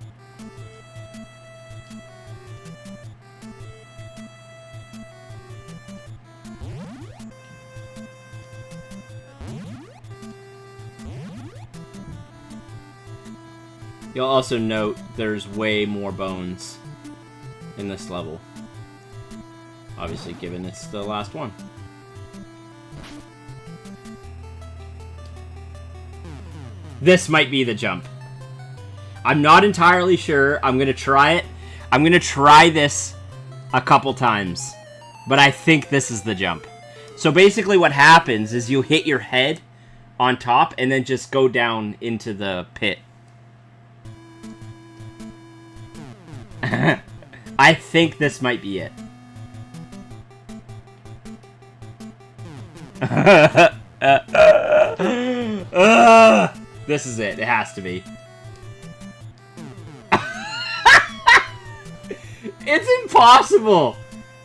You'll also note there's way more bones in this level. Obviously, given it's the last one. This might be the jump. I'm not entirely sure. I'm going to try it. I'm going to try this a couple times. But I think this is the jump. So basically what happens is you hit your head on top and then just go down into the pit. I think this might be it. This is it. It has to be. It's impossible!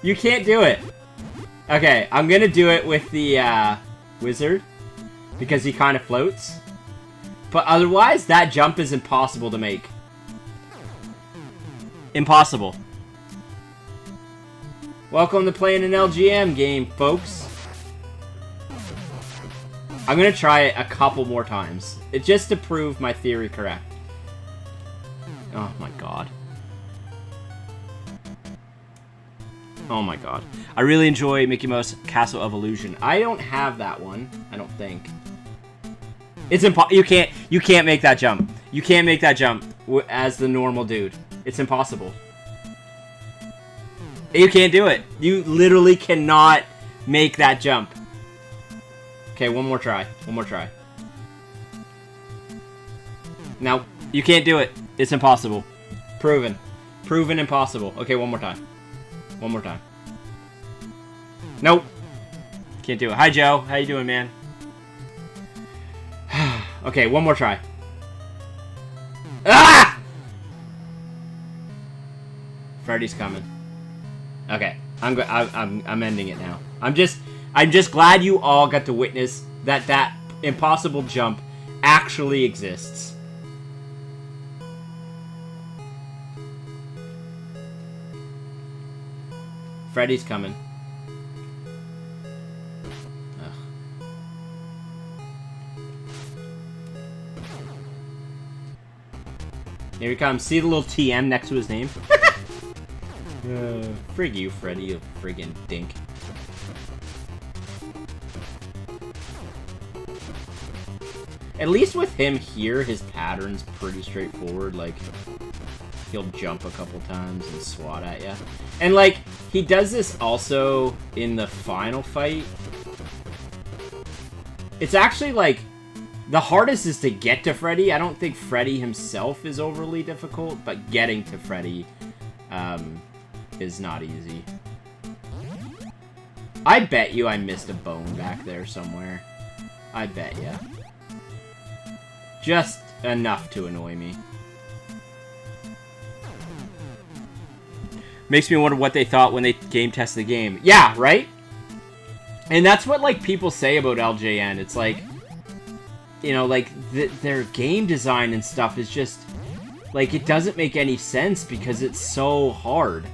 You can't do it. Okay, I'm gonna do it with the wizard. Because he kind of floats. But otherwise, that jump is impossible to make. Impossible. Welcome to playing an LGM game, folks. I'm gonna try it a couple more times. Just to prove my theory correct. Oh my god. Oh my god. I really enjoy Mickey Mouse Castle of Illusion. I don't have that one. I don't think. It's you can't make that jump. You can't make that jump as the normal dude. It's impossible. You can't do it. You literally cannot make that jump. Okay, one more try. One more try. No, you can't do it. It's impossible. Proven. Proven impossible. Okay, one more time. One more time. Nope. Can't do it. Hi, Joe. How you doing, man? Okay, one more try. Ah! Freddy's coming. Okay, I'm ending it now. I'm just glad you all got to witness that impossible jump actually exists. Freddy's coming. Ugh. Here he comes. See the little TM next to his name? Frig you, Freddy, you friggin' dink. At least with him here, his pattern's pretty straightforward. Like, he'll jump a couple times and swat at you. And, like, he does this also in the final fight. It's actually, like, the hardest is to get to Freddy. I don't think Freddy himself is overly difficult, but getting to Freddy, is not easy. I bet you I missed a bone back there somewhere. I bet ya. Just enough to annoy me. Makes me wonder what they thought when they game tested the game. Yeah, right? And that's what, like, people say about LJN. It's like, you know, like, their game design and stuff is just, like, it doesn't make any sense because it's so hard.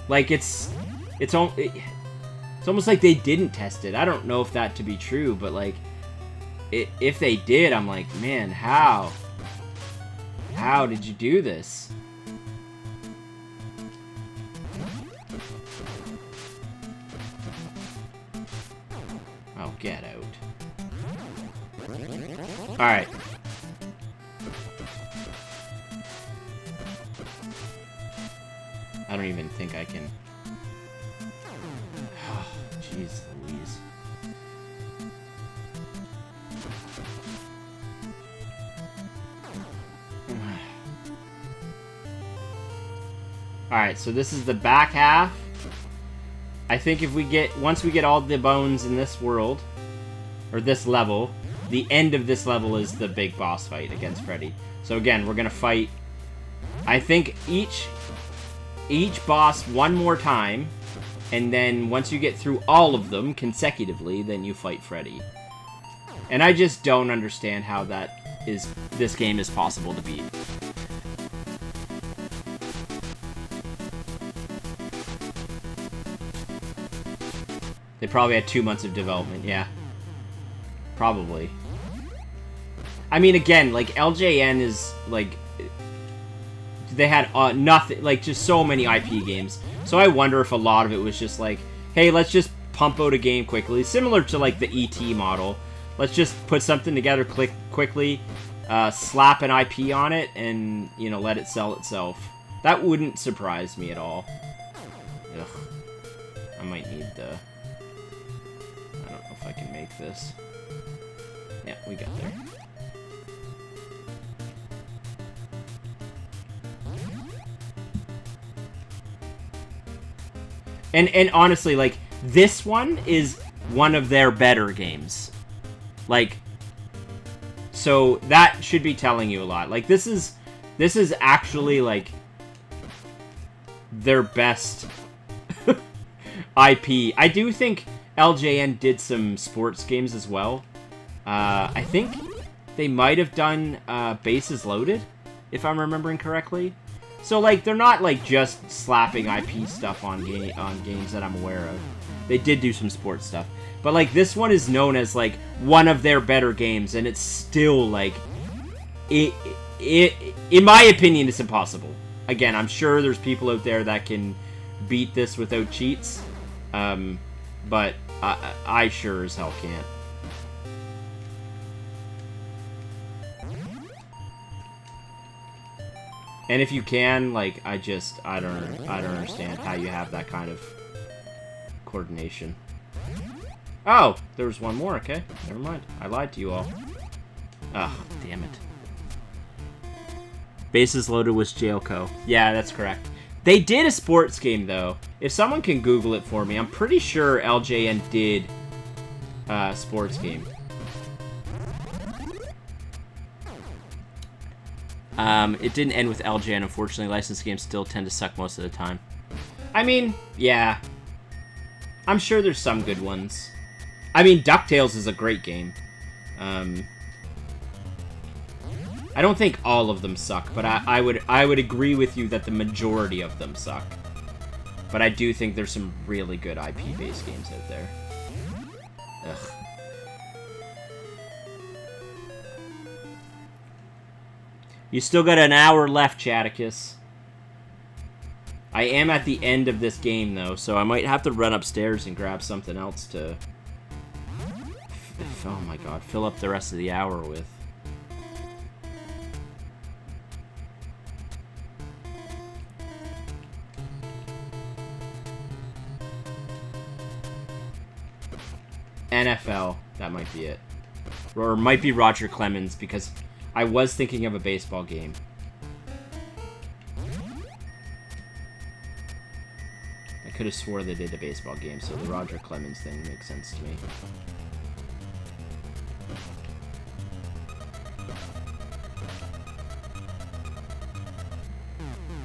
Like, it's almost like they didn't test it. I don't know if that to be true, but, like, if they did, I'm like, man, how? How did you do this? Oh, get out. Alright. I don't even think I can... Oh, jeez Louise. Alright, so this is the back half. I think if we get... Once we get all the bones in this world, or this level, the end of this level is the big boss fight against Freddy. So again, we're gonna fight... I think each boss one more time, and then once you get through all of them consecutively, then you fight Freddy. And I just don't understand how this game is possible to beat. They probably had 2 months of development, yeah. Probably. I mean, again, like, LJN is, like... They had nothing, like, just so many IP games. So I wonder if a lot of it was just like, hey, let's just pump out a game quickly. Similar to, like, the ET model. Let's just put something together quickly, slap an IP on it, and, you know, let it sell itself. That wouldn't surprise me at all. Ugh. I might need the... I don't know if I can make this. Yeah, we got there. And honestly, like, this one is one of their better games. Like, so that should be telling you a lot. Like, this is actually, like, their best IP. I do think LJN did some sports games as well. I think they might have done Bases Loaded, if I'm remembering correctly. So, like, they're not, like, just slapping IP stuff on games that I'm aware of. They did do some sports stuff. But, like, this one is known as, like, one of their better games, and it's still, like, in my opinion, it's impossible. Again, I'm sure there's people out there that can beat this without cheats, But I sure as hell can't. And if you can, like, I don't understand how you have that kind of coordination. Oh, there was one more, okay. Never mind. I lied to you all. Oh, damn it. Bases loaded with Jailco. Yeah, that's correct. They did a sports game, though. If someone can Google it for me, I'm pretty sure LJN did a sports game. It didn't end with LJN, unfortunately. Licensed games still tend to suck most of the time. I mean, yeah. I'm sure there's some good ones. I mean, DuckTales is a great game. I don't think all of them suck, but I would agree with you that the majority of them suck. But I do think there's some really good IP-based games out there. Ugh. You still got an hour left, Chaticus. I am at the end of this game, though, so I might have to run upstairs and grab something else to... Oh my god, fill up the rest of the hour with. NFL, that might be it. Or it might be Roger Clemens, because I was thinking of a baseball game. I could have swore they did a baseball game, so the Roger Clemens thing makes sense to me.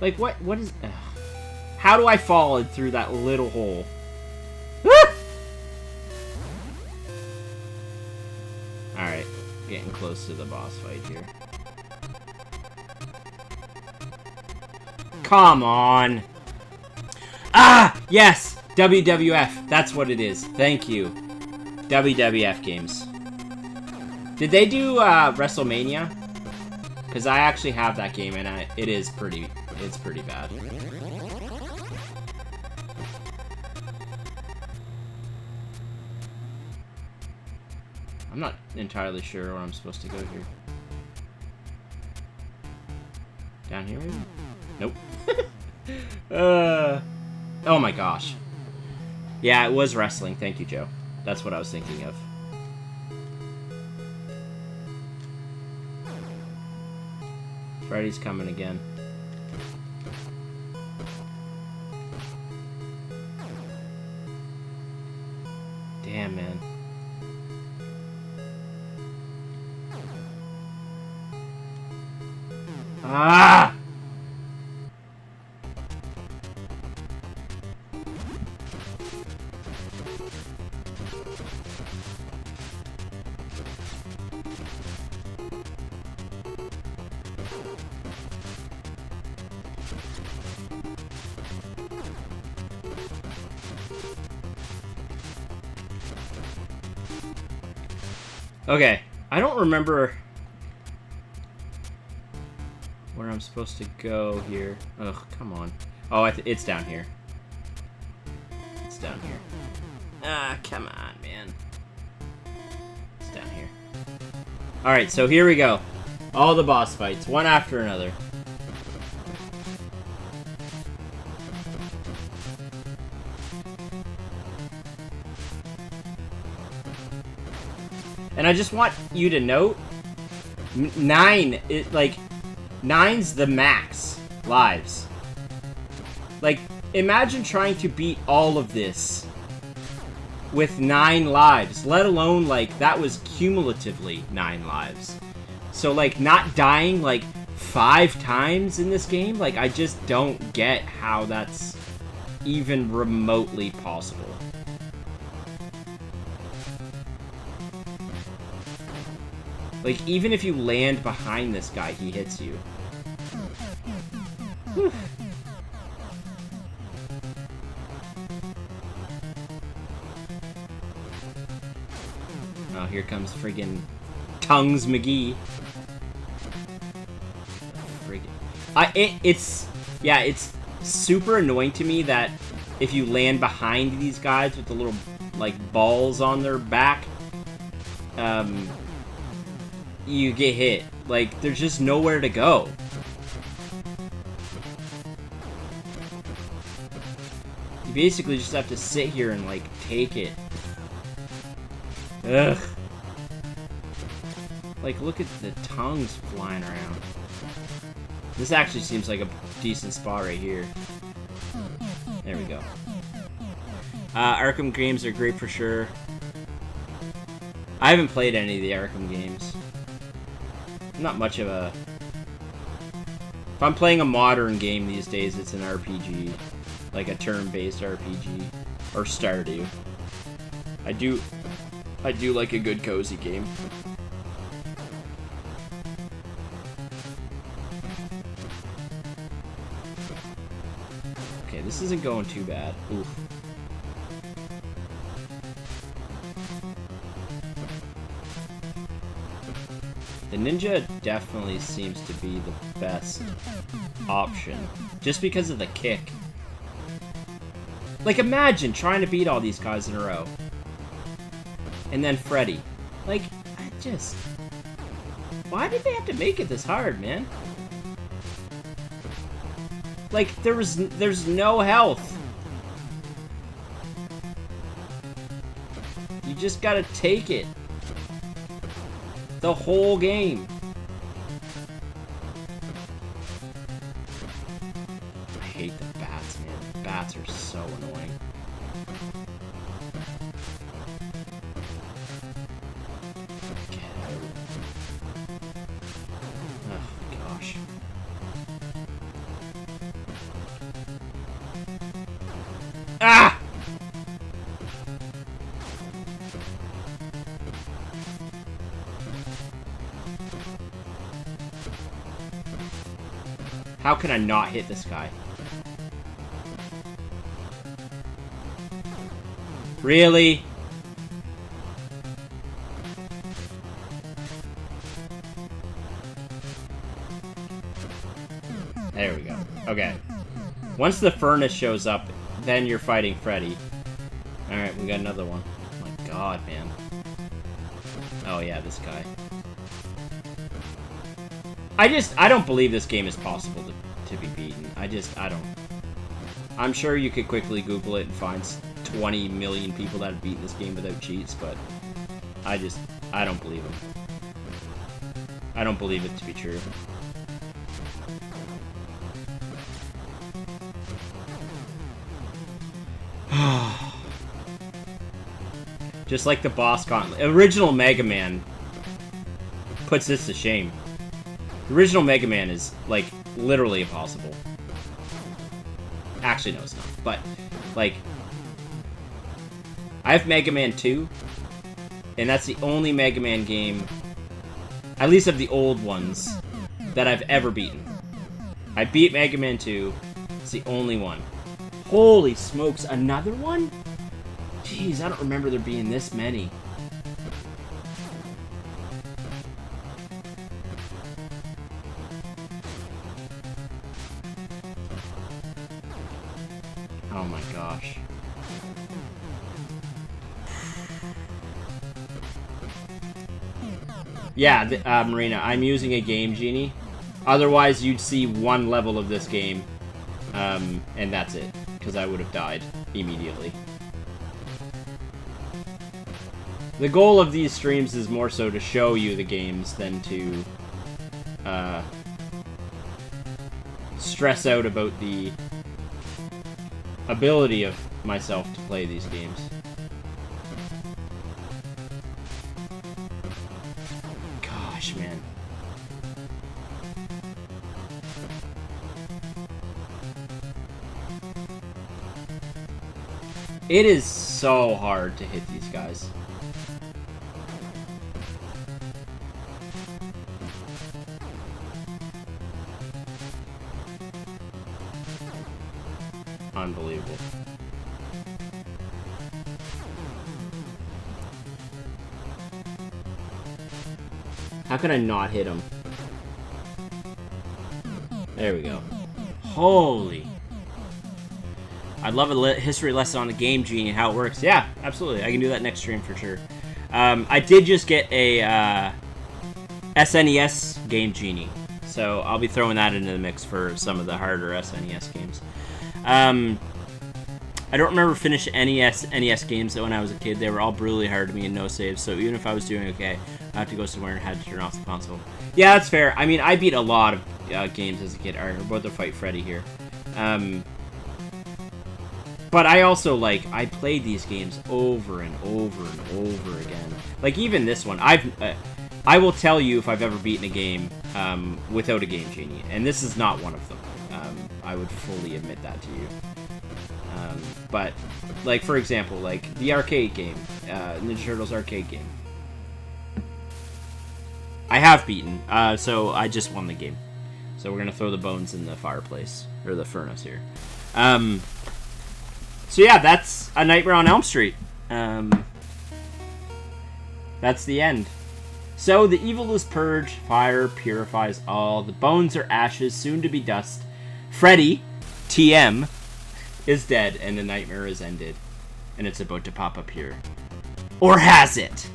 Like, what is... Ugh. How do I fall through that little hole? Alright, getting close to the boss fight here. Come on! Ah! Yes! WWF. That's what it is. Thank you. WWF games. Did they do WrestleMania? Because I actually have that game, and it's pretty bad. I'm not entirely sure where I'm supposed to go here. Down here, maybe? Nope. Oh my gosh. Yeah, it was wrestling. Thank you, Joe. That's what I was thinking of. Freddy's coming again. Damn, man. Ah! Okay, I don't remember where I'm supposed to go here. Ugh, come on. Oh, it's down here. It's down here. Ah, come on, man. It's down here. Alright, so here we go. All the boss fights, one after another. And I just want you to note, 9, nine's the max lives. Like, imagine trying to beat all of this with 9 lives, let alone, like, that was cumulatively 9 lives. So, like, not dying, like, 5 times in this game, like, I just don't get how that's even remotely possible. Like, even if you land behind this guy, he hits you. Whew. Oh, here comes friggin' Tongues McGee. Friggin'. It's super annoying to me that if you land behind these guys with the little, like, balls on their back, you get hit. Like, there's just nowhere to go. You basically just have to sit here and, like, take it. Ugh. Like, look at the tongues flying around. This actually seems like a decent spot right here. There we go. Arkham games are great for sure. I haven't played any of the Arkham games. I'm not much of a... If I'm playing a modern game these days, it's an RPG. Like a turn-based RPG. Or Stardew. I do like a good cozy game. Okay, this isn't going too bad. Oof. The ninja definitely seems to be the best option. Just because of the kick. Like, imagine trying to beat all these guys in a row. And then Freddy. Like, I just... Why did they have to make it this hard, man? Like, there's no health. You just gotta take it. The whole game. I hate the bats, man. The bats are so annoying. Get out. Oh, gosh. Ah! How can I not hit this guy? Really? There we go. Okay. Once the furnace shows up, then you're fighting Freddy. Alright, we got another one. Oh my god, man. Oh yeah, this guy. I don't believe this game is possible to be beaten. I don't. I'm sure you could quickly Google it and find 20 million people that have beaten this game without cheats, but I don't believe them. I don't believe it to be true. Just like the boss gauntlet. Original Mega Man puts this to shame. The original Mega Man is, like, literally impossible. Actually, no, it's not. But, like, I have Mega Man 2, and that's the only Mega Man game, at least of the old ones, that I've ever beaten. I beat Mega Man 2. It's the only one. Holy smokes, another one? Jeez, I don't remember there being this many. Oh my gosh. Yeah, Marina, I'm using a Game Genie. Otherwise, you'd see one level of this game, and that's it, because I would have died immediately. The goal of these streams is more so to show you the games than to stress out about the ability of myself to play these games. Gosh, man. It is so hard to hit these guys. Unbelievable. How can I not hit him? There we go. Holy. I'd love a history lesson on the Game Genie and how it works. Yeah, absolutely. I can do that next stream for sure. I did just get a SNES Game Genie, so I'll be throwing that into the mix for some of the harder SNES games. I don't remember finishing NES games that when I was a kid. They were all brutally hard to me and no saves, so even if I was doing okay, I have to go somewhere and had to turn off the console. Yeah, that's fair. I mean, I beat a lot of games as a kid. Alright, we're about to fight Freddy here. But I also, I played these games over and over and over again. Like, even this one, I will tell you if I've ever beaten a game without a Game Genie, and this is not one of them. I would fully admit that to you. But, for example, the arcade game, Ninja Turtles arcade game. I have beaten, so I just won the game. So we're going to throw the bones in the fireplace, or the furnace here. So yeah, that's A Nightmare on Elm Street. That's the end. So the evil is purged, fire purifies all, the bones are ashes, soon to be dust. Freddy, TM, is dead, and the nightmare is ended. And it's about to pop up here. Or has it?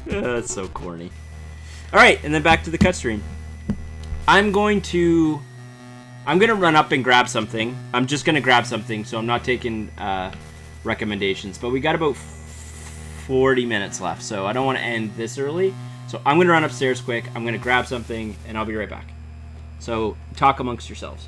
That's so corny. Alright, and then back to the cut stream. I'm going to run up and grab something. I'm just going to grab something, so I'm not taking recommendations. But we got about 40 minutes left, so I don't want to end this early. So I'm going to run upstairs quick. I'm going to grab something, and I'll be right back. So talk amongst yourselves.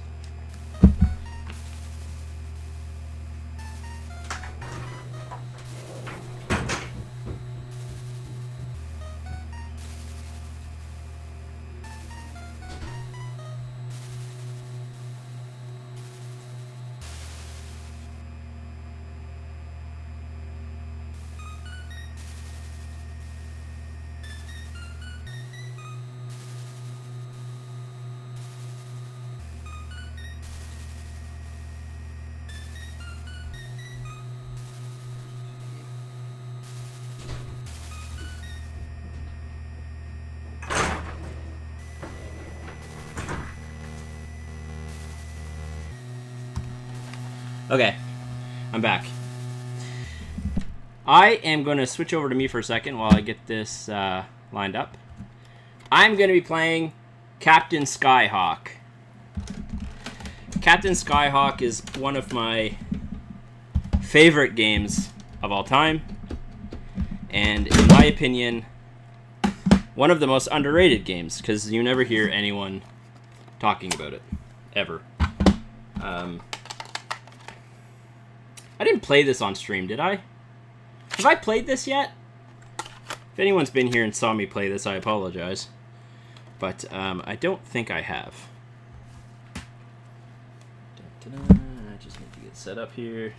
Okay, I'm back. I am going to switch over to me for a second while I get this lined up. I'm going to be playing Captain Skyhawk. Captain Skyhawk is one of my favorite games of all time, and in my opinion, one of the most underrated games, because you never hear anyone talking about it, ever. I didn't play this on stream, did I? Have I played this yet? If anyone's been here and saw me play this, I apologize. But I don't think I have. I just need to get set up here.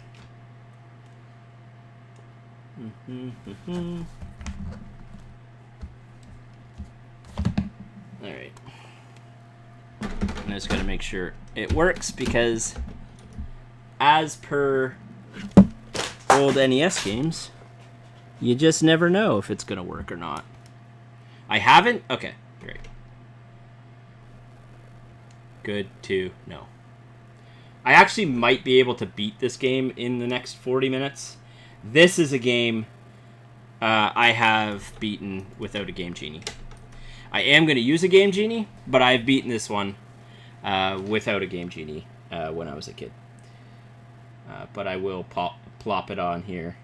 Alright. I just gotta make sure it works because, as per old NES games, you just never know if it's gonna work or not. I haven't? Okay, great. Good to know. I actually might be able to beat this game in the next 40 minutes. This is a game I have beaten without a Game Genie. I am going to use a Game Genie, but I've beaten this one without a Game Genie when I was a kid. But I will plop it on here.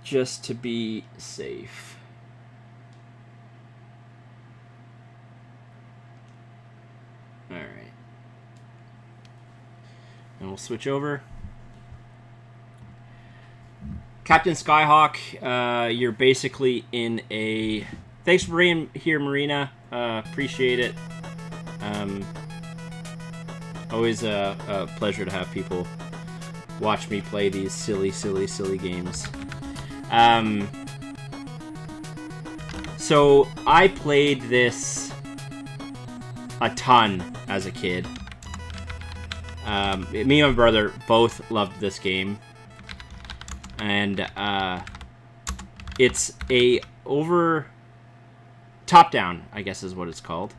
Just to be safe. Alright. And we'll switch over. Captain Skyhawk, you're basically in a... Thanks for being here, Marina. Appreciate it. Always a pleasure to have people watch me play these silly games. So I played this a ton as a kid. Me and my brother both loved this game, and it's a top-down, I guess is what it's called.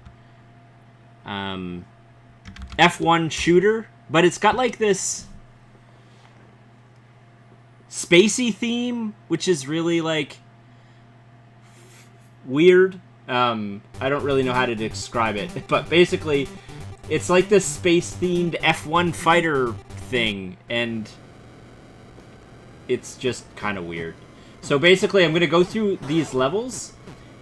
F1 shooter, but it's got like this spacey theme, which is really like weird. I don't really know how to describe it, but basically it's like this space-themed F1 fighter thing, and it's just kind of weird. So basically I'm going to go through these levels,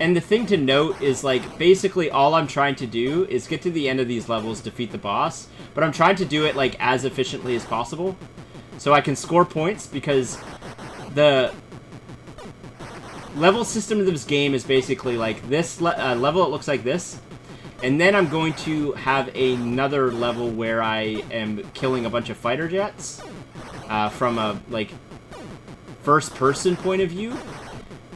and the thing to note is, like, basically all I'm trying to do is get to the end of these levels, defeat the boss, but I'm trying to do it, like, as efficiently as possible, so I can score points, because the level system of this game is basically, like, this level, it looks like this, and then I'm going to have another level where I am killing a bunch of fighter jets, from a, like, first-person point of view.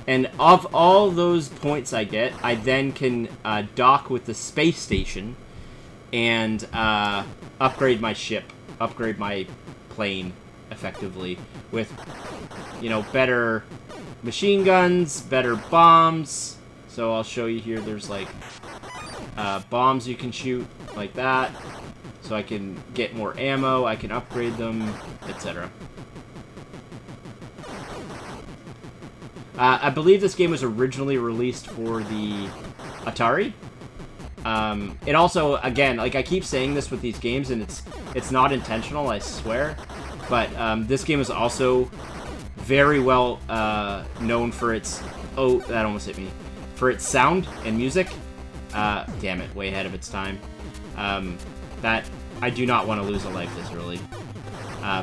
And of all those points I get, I then can dock with the space station and upgrade my ship, upgrade my plane, effectively, with, you know, better machine guns, better bombs. So I'll show you here, there's, like, bombs you can shoot, like that. So I can get more ammo, I can upgrade them, etc. I believe this game was originally released for the Atari. It also, again, like I keep saying this with these games, and it's not intentional, I swear. But this game is also very well known for its... Oh, that almost hit me. For its sound and music. Damn it, way ahead of its time. That I do not want to lose a life this early.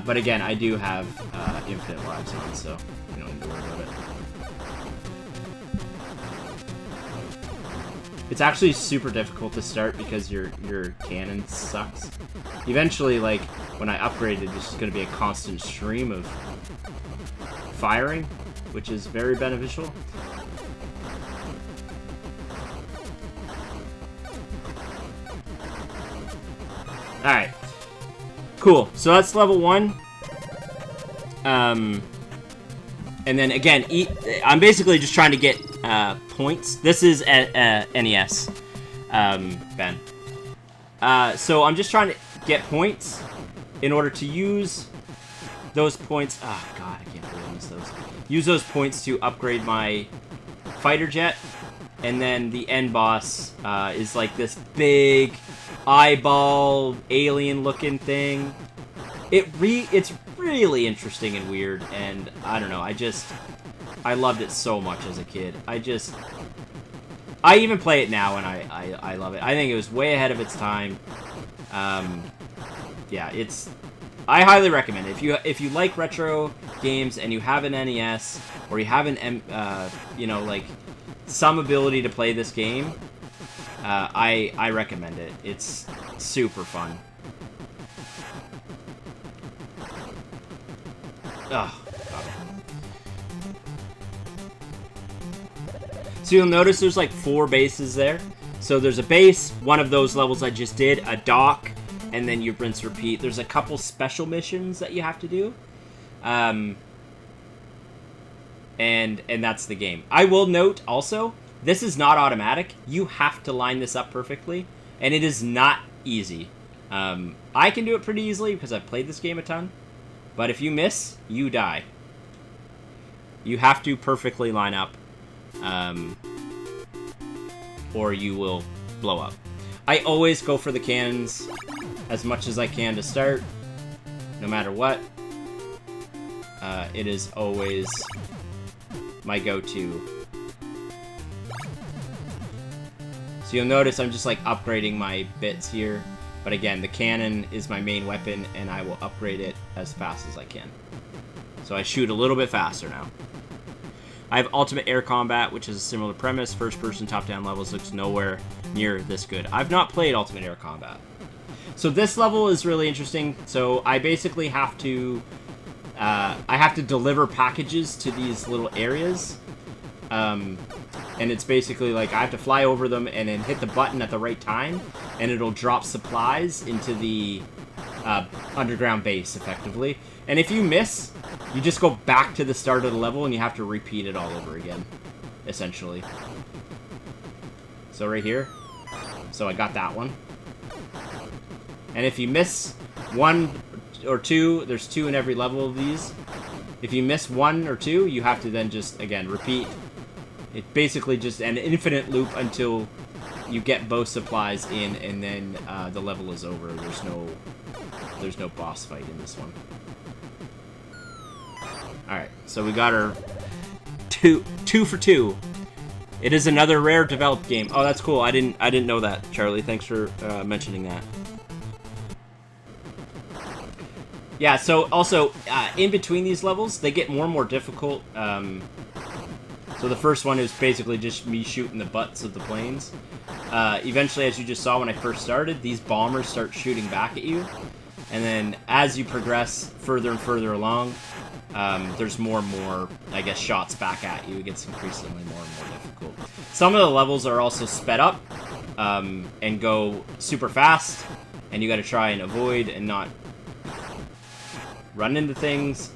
But again, I do have infinite lives on, so you don't need to worry about it. It's actually super difficult to start because your cannon sucks. Eventually, like, when I upgrade it, it's just going to be a constant stream of firing, which is very beneficial. Alright. Cool. So that's level 1. And then, again, I'm basically just trying to get points. This is NES, Ben. So I'm just trying to get points in order to use those points. Oh, God, I can't believe I missed those. Use those points to upgrade my fighter jet. And then the end boss is like this big eyeball alien-looking thing. It's really interesting and weird, and I don't know, I loved it so much as a kid. I even play it now, and I love it. I think it was way ahead of its time. Yeah, I highly recommend it. If you like retro games and you have an NES, or you have an, you know, like, some ability to play this game, I recommend it. It's super fun. Oh, God. So you'll notice there's like 4 bases there. So there's a base, one of those levels I just did, a dock, and then you rinse repeat. There's a couple special missions that you have to do. And that's the game. I will note also, this is not automatic. You have to line this up perfectly, and it is not easy. I can do it pretty easily because I've played this game a ton. But if you miss, you die. You have to perfectly line up, or you will blow up. I always go for the cannons as much as I can to start, no matter what. It is always my go-to. So you'll notice I'm just like upgrading my bits here. But again, the cannon is my main weapon, and I will upgrade it as fast as I can. So I shoot a little bit faster now. I have Ultimate Air Combat, which is a similar premise. First-person top-down levels looks nowhere near this good. I've not played Ultimate Air Combat. So this level is really interesting. So I basically have to... I have to deliver packages to these little areas. And it's basically like I have to fly over them and then hit the button at the right time, and it'll drop supplies into the underground base, effectively. And if you miss, you just go back to the start of the level and you have to repeat it all over again, essentially. So right here. So I got that one. And if you miss 1 or 2, there's 2 in every level of these. If you miss 1 or 2, you have to then just, again, repeat. It's basically just an infinite loop until you get both supplies in, and then the level is over. There's no boss fight in this one. Alright, so we got our two for 2. It is another rare developed game. Oh, that's cool. I didn't know that, Charlie. Thanks for mentioning that. Yeah, so also, in between these levels, they get more and more difficult. So the first one is basically just me shooting the butts of the planes. Eventually, as you just saw when I first started, these bombers start shooting back at you. And then as you progress further and further along, there's more and more, I guess, shots back at you. It gets increasingly more and more difficult. Some of the levels are also sped up and go super fast, and you got to try and avoid and not run into things.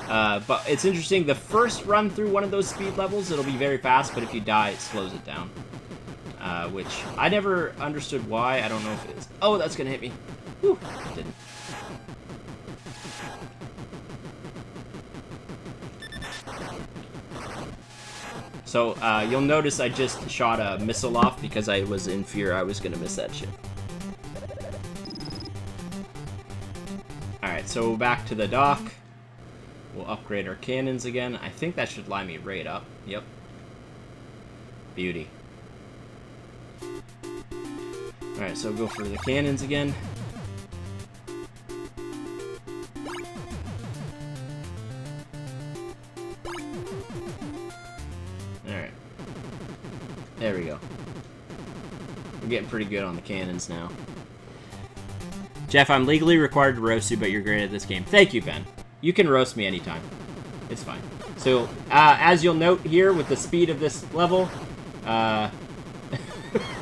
But it's interesting, the first run through one of those speed levels, it'll be very fast, but if you die, it slows it down. Which I never understood why. I don't know if it is. Oh, that's going to hit me. Whew, it didn't. So, you'll notice I just shot a missile off because I was in fear I was going to miss that shit. Alright, so back to the dock. We'll upgrade our cannons again. I think that should line me right up. Yep. Beauty. Alright, so go for the cannons again. Alright. There we go. We're getting pretty good on the cannons now. Jeff, I'm legally required to roast you, but you're great at this game. Thank you, Ben. You can roast me anytime. It's fine. So, as you'll note here with the speed of this level,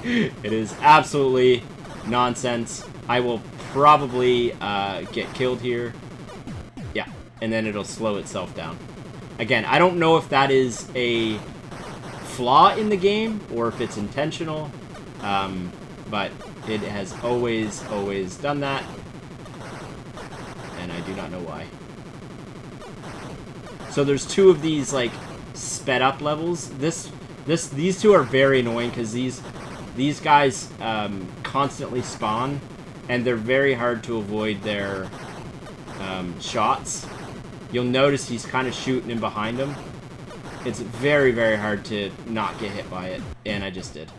it is absolutely nonsense. I will probably get killed here. Yeah, and then it'll slow itself down. Again, I don't know if that is a flaw in the game or if it's intentional, but it has always done that, and I do not know why. So there's 2 of these, like, sped up levels. These 2 are very annoying because these guys constantly spawn, and they're very hard to avoid their shots. You'll notice he's kind of shooting in behind him. It's very, very hard to not get hit by it, and I just did.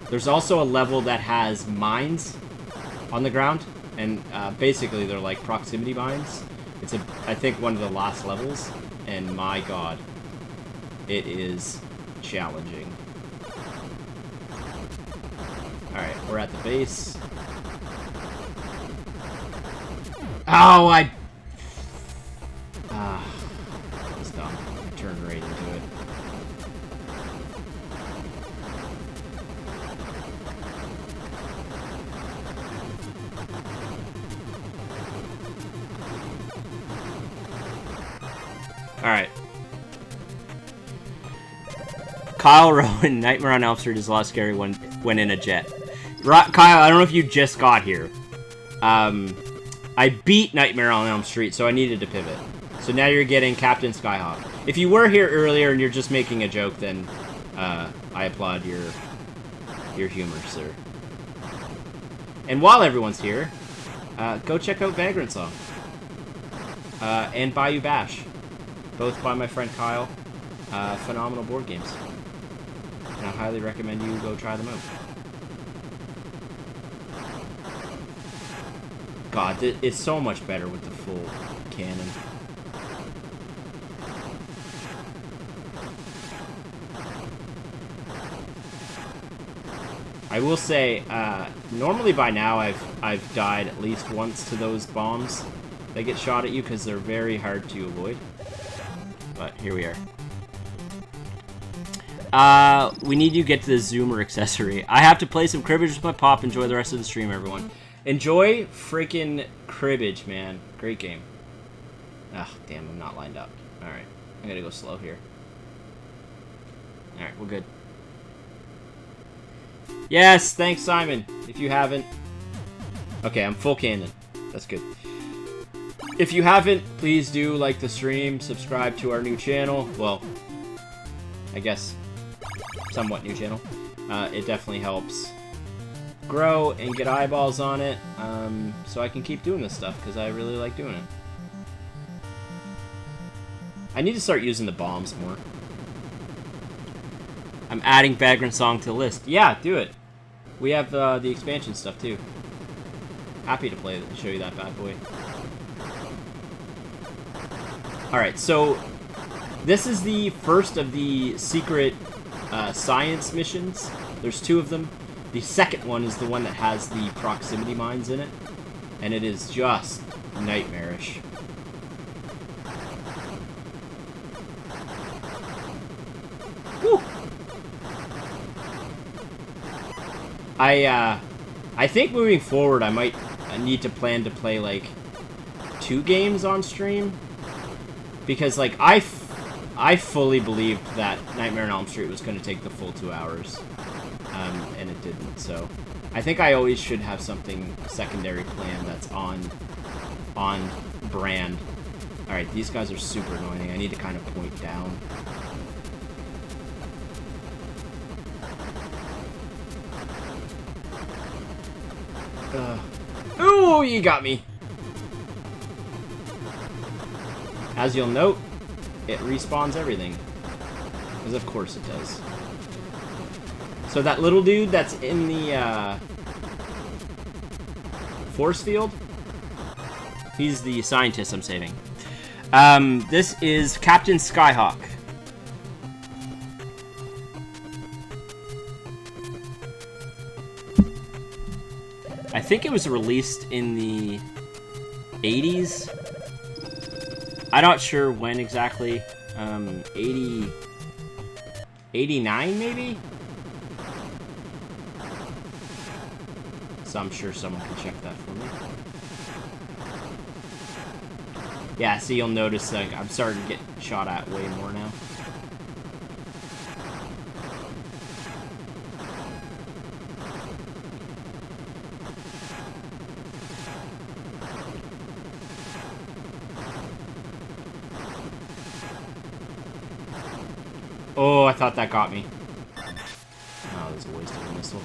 There's also a level that has mines on the ground, and basically they're like proximity mines. It's I think one of the last levels, and my god, it is challenging. Alright, we're at the base. Oh, that was dumb. I turned right into it. Alright. Kyle Rowan, Nightmare on Elm Street is a lot scary when in a jet. Kyle, I don't know if you just got here. I beat Nightmare on Elm Street, so I needed to pivot. So now you're getting Captain Skyhawk. If you were here earlier and you're just making a joke, then I applaud your humor, sir. And while everyone's here, go check out Vagrant Song. And Bayou Bash. Both by my friend Kyle. Phenomenal board games. And I highly recommend you go try them out. God, it's so much better with the full cannon. I will say, normally by now I've died at least once to those bombs that get shot at you because they're very hard to avoid. But here we are. We need you to get to the zoomer accessory. I have to play some cribbage with my pop. Enjoy the rest of the stream, everyone. Enjoy freaking cribbage, man. Great game. Ah, damn, I'm not lined up. Alright, I'm gonna go slow here. Alright, we're good. Yes, thanks, Simon. If you haven't... Okay, I'm full cannon. That's good. If you haven't, please do like the stream, subscribe to our new channel. Well, I guess somewhat new channel. It definitely helps grow and get eyeballs on it, so I can keep doing this stuff, because I really like doing it. I need to start using the bombs more. I'm adding Vagrant Song to the list. Yeah, do it. We have the expansion stuff, too. Happy to show you that bad boy. Alright, so this is the first of the secret science missions. There's 2 of them. The second one is the one that has the proximity mines in it, and it is just nightmarish. Whew. I think moving forward I might need to plan to play like 2 games on stream, because like I fully believed that Nightmare on Elm Street was going to take the full 2 hours, and it didn't. So I think I always should have something secondary planned that's on brand. All right, these guys are super annoying. I need to kind of point down. Ooh, you got me. As you'll note, it respawns everything. Because of course it does. So that little dude that's in the force field, he's the scientist I'm saving. This is Captain Skyhawk. I think it was released in the 80s. I'm not sure when exactly. 89 maybe? So I'm sure someone can check that for me. Yeah, so you'll notice like I'm starting to get shot at way more now. Oh, I thought that got me. Oh, there's a waste of a missile.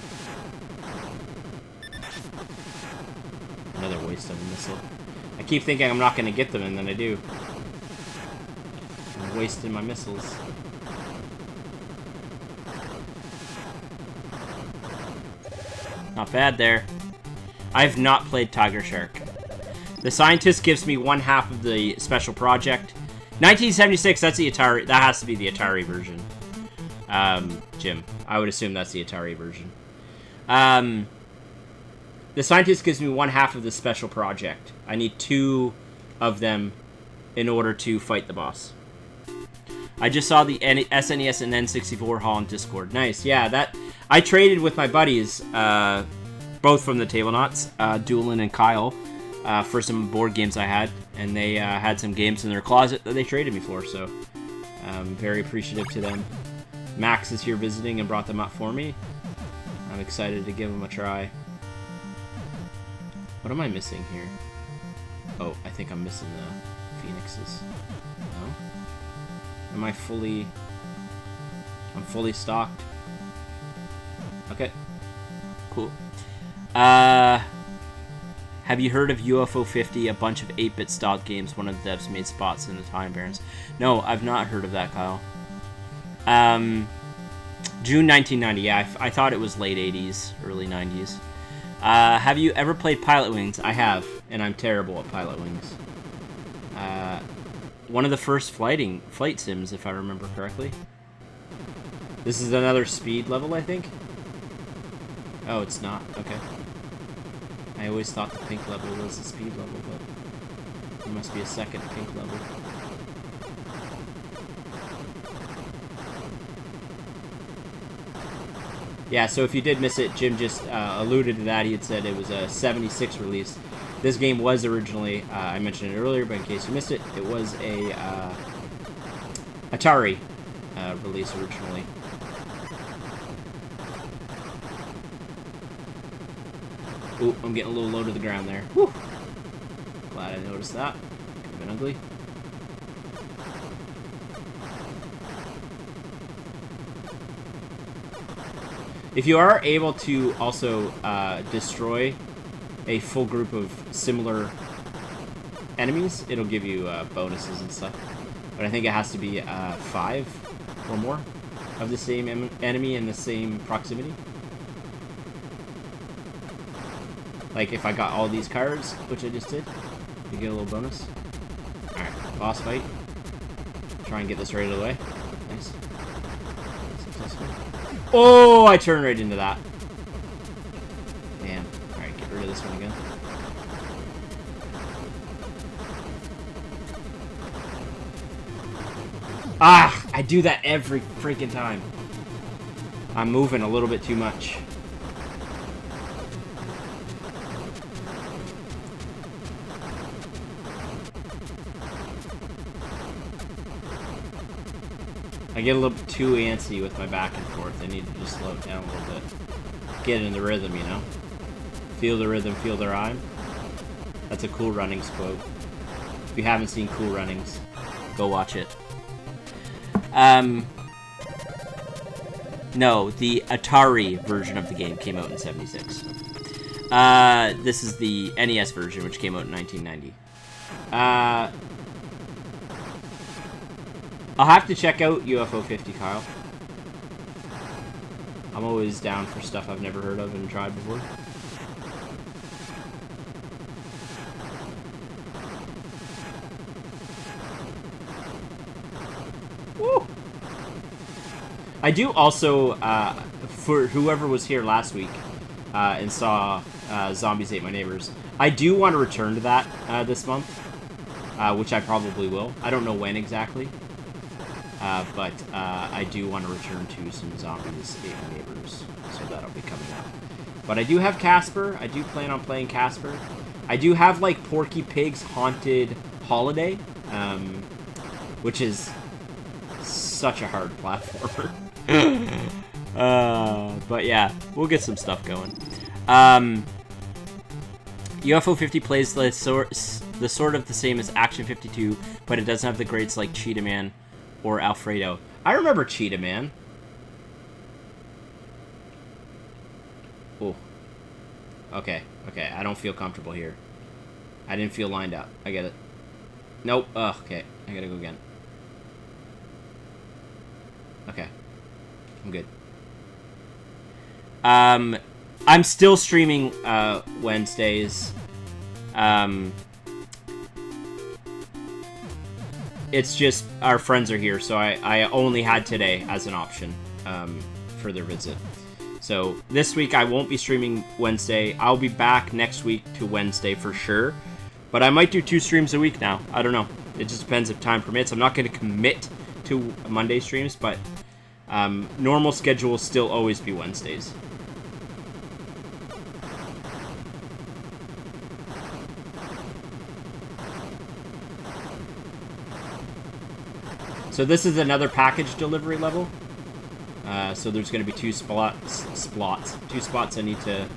Another waste of a missile. I keep thinking I'm not going to get them, and then I do. I'm wasting my missiles. Not bad there. I've not played Tiger Shark. The Scientist gives me 1/2 of the special project. 1976, that's the Atari. That has to be the Atari version. Jim, I would assume that's the Atari version. The Scientist gives me 1/2 of the special project. I need 2 of them in order to fight the boss. I just saw the SNES and N64 haul on Discord. Nice, yeah. That I traded with my buddies, both from the Table Knots, Doolin and Kyle, for some board games I had, and they had some games in their closet that they traded me for, so I'm very appreciative to them. Max is here visiting and brought them up for me. I'm excited to give them a try. What am I missing here? Oh, I think I'm missing the phoenixes. No? Am I fully... I'm fully stocked? Okay. Cool. Have you heard of UFO 50? A bunch of 8-bit style games. One of the devs made spots in the Time Barons. No, I've not heard of that, Kyle. June 1990. Yeah, I thought it was late 80s, early 90s. Have you ever played Pilot Wings? I have, and I'm terrible at Pilot Wings. One of the first flight sims, if I remember correctly. This is another speed level, I think. Oh, it's not. Okay. I always thought the pink level was the speed level, but there must be a second pink level. Yeah, so if you did miss it, Jim just alluded to that. He had said it was a 76 release. This game was originally, I mentioned it earlier, but in case you missed it, it was a Atari release originally. Ooh, I'm getting a little low to the ground there. Whew. Glad I noticed that. Could have been ugly. If you are able to also destroy a full group of similar enemies, it'll give you bonuses and stuff. But I think it has to be 5 or more of the same enemy in the same proximity. Like if I got all these cards, which I just did, you get a little bonus. Alright, boss fight. Try and get this right out of the way. Nice. Successful. Oh, I turned right into that. Damn. Alright, get rid of this one again. Ah! I do that every freaking time. I'm moving a little bit too much. I get a little bit too antsy with my back and forth. I need to just slow it down a little bit. Get in the rhythm, you know? Feel the rhythm, feel the rhyme. That's a Cool Runnings quote. If you haven't seen Cool Runnings, go watch it. No, the Atari version of the game came out in '76. This is the NES version, which came out in 1990. I'll have to check out UFO 50, Kyle. I'm always down for stuff I've never heard of and tried before. Woo! I do also, for whoever was here last week and saw Zombies Ate My Neighbors, I do want to return to that this month, which I probably will. I don't know when exactly. But I do want to return to some Zombies Ate My Neighbors, so that'll be coming up. But I do have Casper. I do plan on playing Casper. I do have, like, Porky Pig's Haunted Holiday, which is such a hard platformer. But yeah, we'll get some stuff going. UFO 50 plays the sort of the same as Action 52, but it doesn't have the greats like Cheetah Man or Alfredo. I remember Cheetah Man. Oh. Okay, okay. I don't feel comfortable here. I didn't feel lined up. I get it. Nope. Ugh, okay. I gotta go again. Okay. I'm good. I'm still streaming Wednesdays. It's just our friends are here, so I only had today as an option for their visit. So this week I won't be streaming Wednesday. I'll be back next week to Wednesday for sure. But I might do 2 streams a week now. I don't know. It just depends if time permits. I'm not going to commit to Monday streams, but normal schedule will still always be Wednesdays. So this is another package delivery level. So there's going to be 2 spots I need to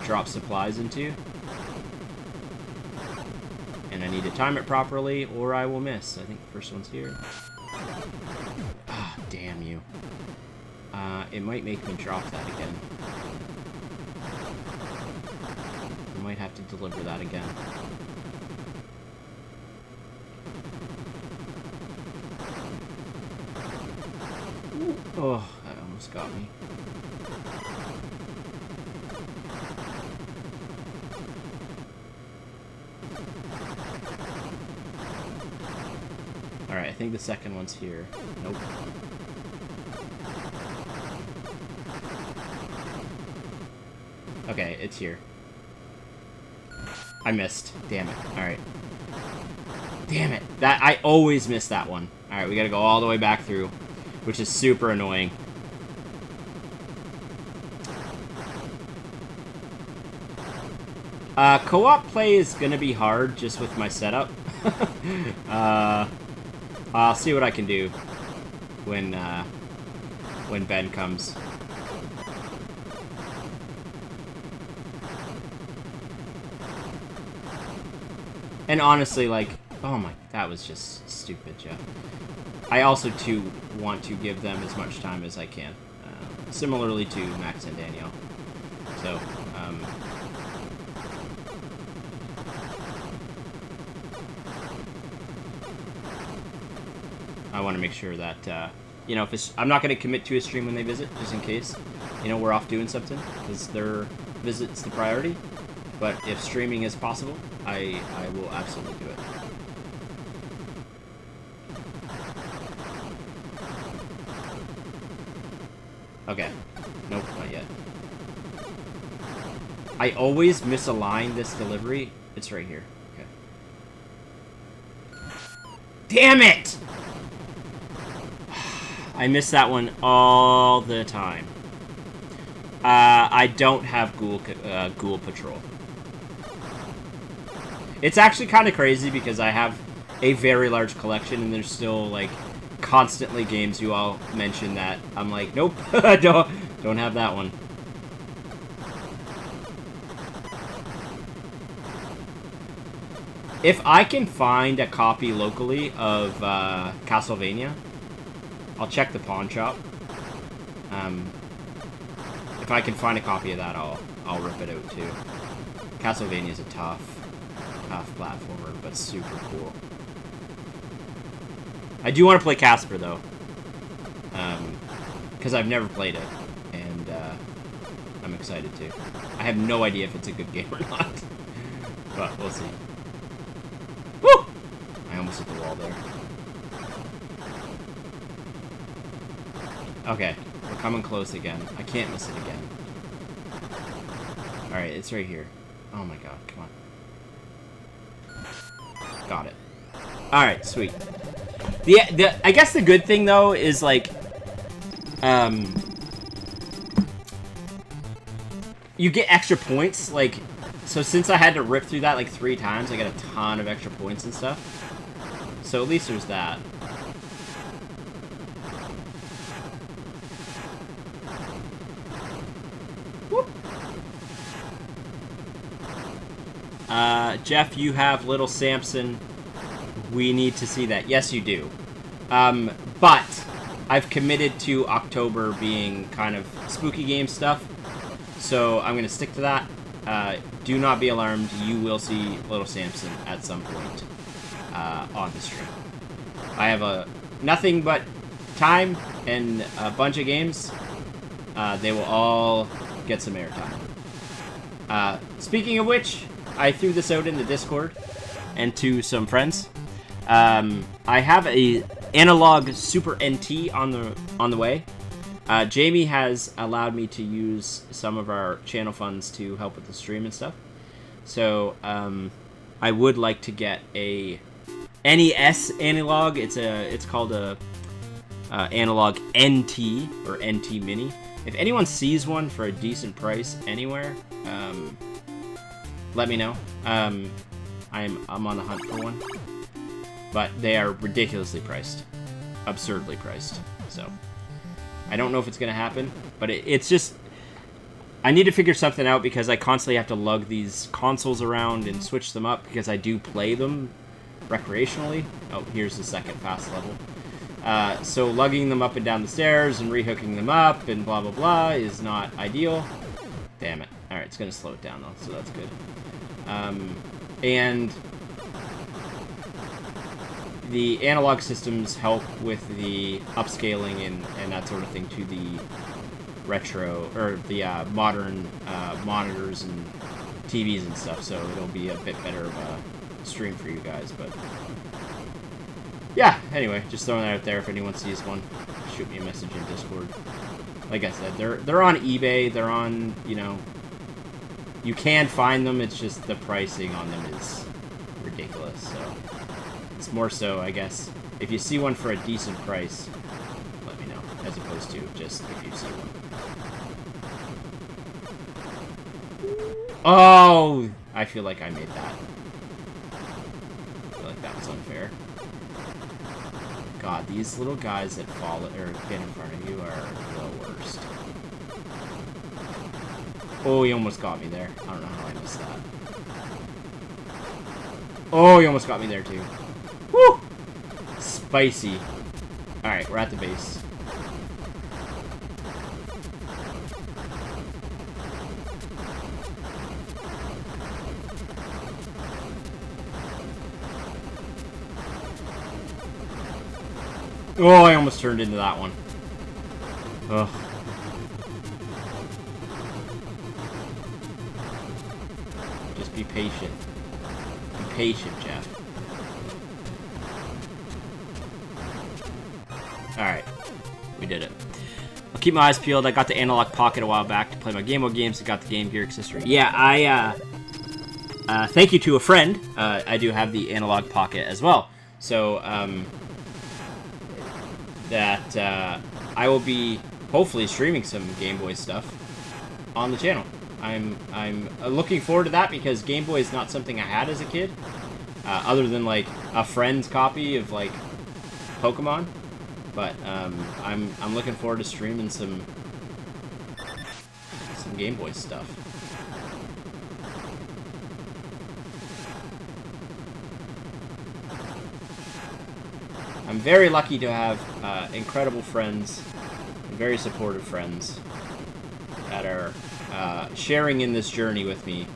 drop supplies into. And I need to time it properly, or I will miss. I think the first one's here. Ah, damn you. It might make me drop that again. I might have to deliver that again. Oh, that almost got me. Alright, I think the second one's here. Nope. Okay, it's here. I missed. Damn it. Alright. Damn it. I always miss that one. Alright, we gotta go all the way back through, which is super annoying. Co-op play is gonna be hard just with my setup. I'll see what I can do when Ben comes. And honestly, like, oh my, that was just stupid, Jeff. I also, too, want to give them as much time as I can. Similarly to Max and Danielle. So, I want to make sure that, you know, if I'm not going to commit to a stream when they visit, just in case, you know, we're off doing something, because their visit's the priority. But if streaming is possible, I will absolutely do it. Okay. Nope, not yet. I always misalign this delivery. It's right here. Okay. Damn it! I miss that one all the time. I don't have Ghoul Patrol. It's actually kind of crazy because I have a very large collection and there's still, like, constantly games you all mention that I'm like, nope, don't have that one. If I can find a copy locally of Castlevania, I'll check the pawn shop. If I can find a copy of that, I'll rip it out too. Castlevania is a tough platformer, but super cool. I do want to play Casper though, because I've never played it, and I'm excited to. I have no idea if it's a good game or not, but we'll see. Woo! I almost hit the wall there. Okay, we're coming close again. I can't miss it again. Alright, it's right here. Oh my god, come on. Got it. Alright, sweet. I guess the good thing, though, is, like, you get extra points, like, so since I had to rip through that, like, 3 times, I got a ton of extra points and stuff. So at least there's that. Whoop. Jeff, you have Little Samson. We need to see that. Yes, you do. But I've committed to October being kind of spooky game stuff, so I'm going to stick to that. Do not be alarmed. You will see Little Samson at some point on the stream. I have nothing but time and a bunch of games. They will all get some airtime. Speaking of which, I threw this out in the Discord and to some friends. I have a analog Super NT on the way. Jamie has allowed me to use some of our channel funds to help with the stream and stuff. So I would like to get a NES analog. It's called a analog NT or NT Mini. If anyone sees one for a decent price anywhere, let me know. I'm on the hunt for one. But they are ridiculously priced. Absurdly priced. So, I don't know if it's going to happen, but it's just... I need to figure something out because I constantly have to lug these consoles around and switch them up because I do play them recreationally. Oh, here's the second fast level. So lugging them up and down the stairs and rehooking them up and blah blah blah is not ideal. Damn it. Alright, it's going to slow it down though, so that's good. And... the analog systems help with the upscaling and that sort of thing to the retro, or the modern monitors and TVs and stuff, so it'll be a bit better of a stream for you guys, but... yeah, anyway, just throwing that out there if anyone sees one. Shoot me a message in Discord. Like I said, they're on eBay, they're on, you know... you can find them, it's just the pricing on them is ridiculous, so... it's more so, I guess, if you see one for a decent price, let me know, as opposed to just if you see one. Oh! I feel like I made that. I feel like that was unfair. God, these little guys that fall or get in front of you are the worst. Oh, he almost got me there. I don't know how I missed that. Oh, you almost got me there, too. Woo! Spicy. Alright, we're at the base. Oh, I almost turned into that one. Ugh. Just be patient. Be patient, Jeff. Alright. We did it. I'll keep my eyes peeled. I got the Analog Pocket a while back to play my Game Boy games. I got the Game Gear accessory. Yeah, thank you to a friend. I do have the Analog Pocket as well. So, I will be hopefully streaming some Game Boy stuff on the channel. I'm looking forward to that because Game Boy is not something I had as a kid, other than like a friend's copy of like Pokemon. But I'm looking forward to streaming some Game Boy stuff. I'm very lucky to have incredible friends, and very supportive friends that are sharing in this journey with me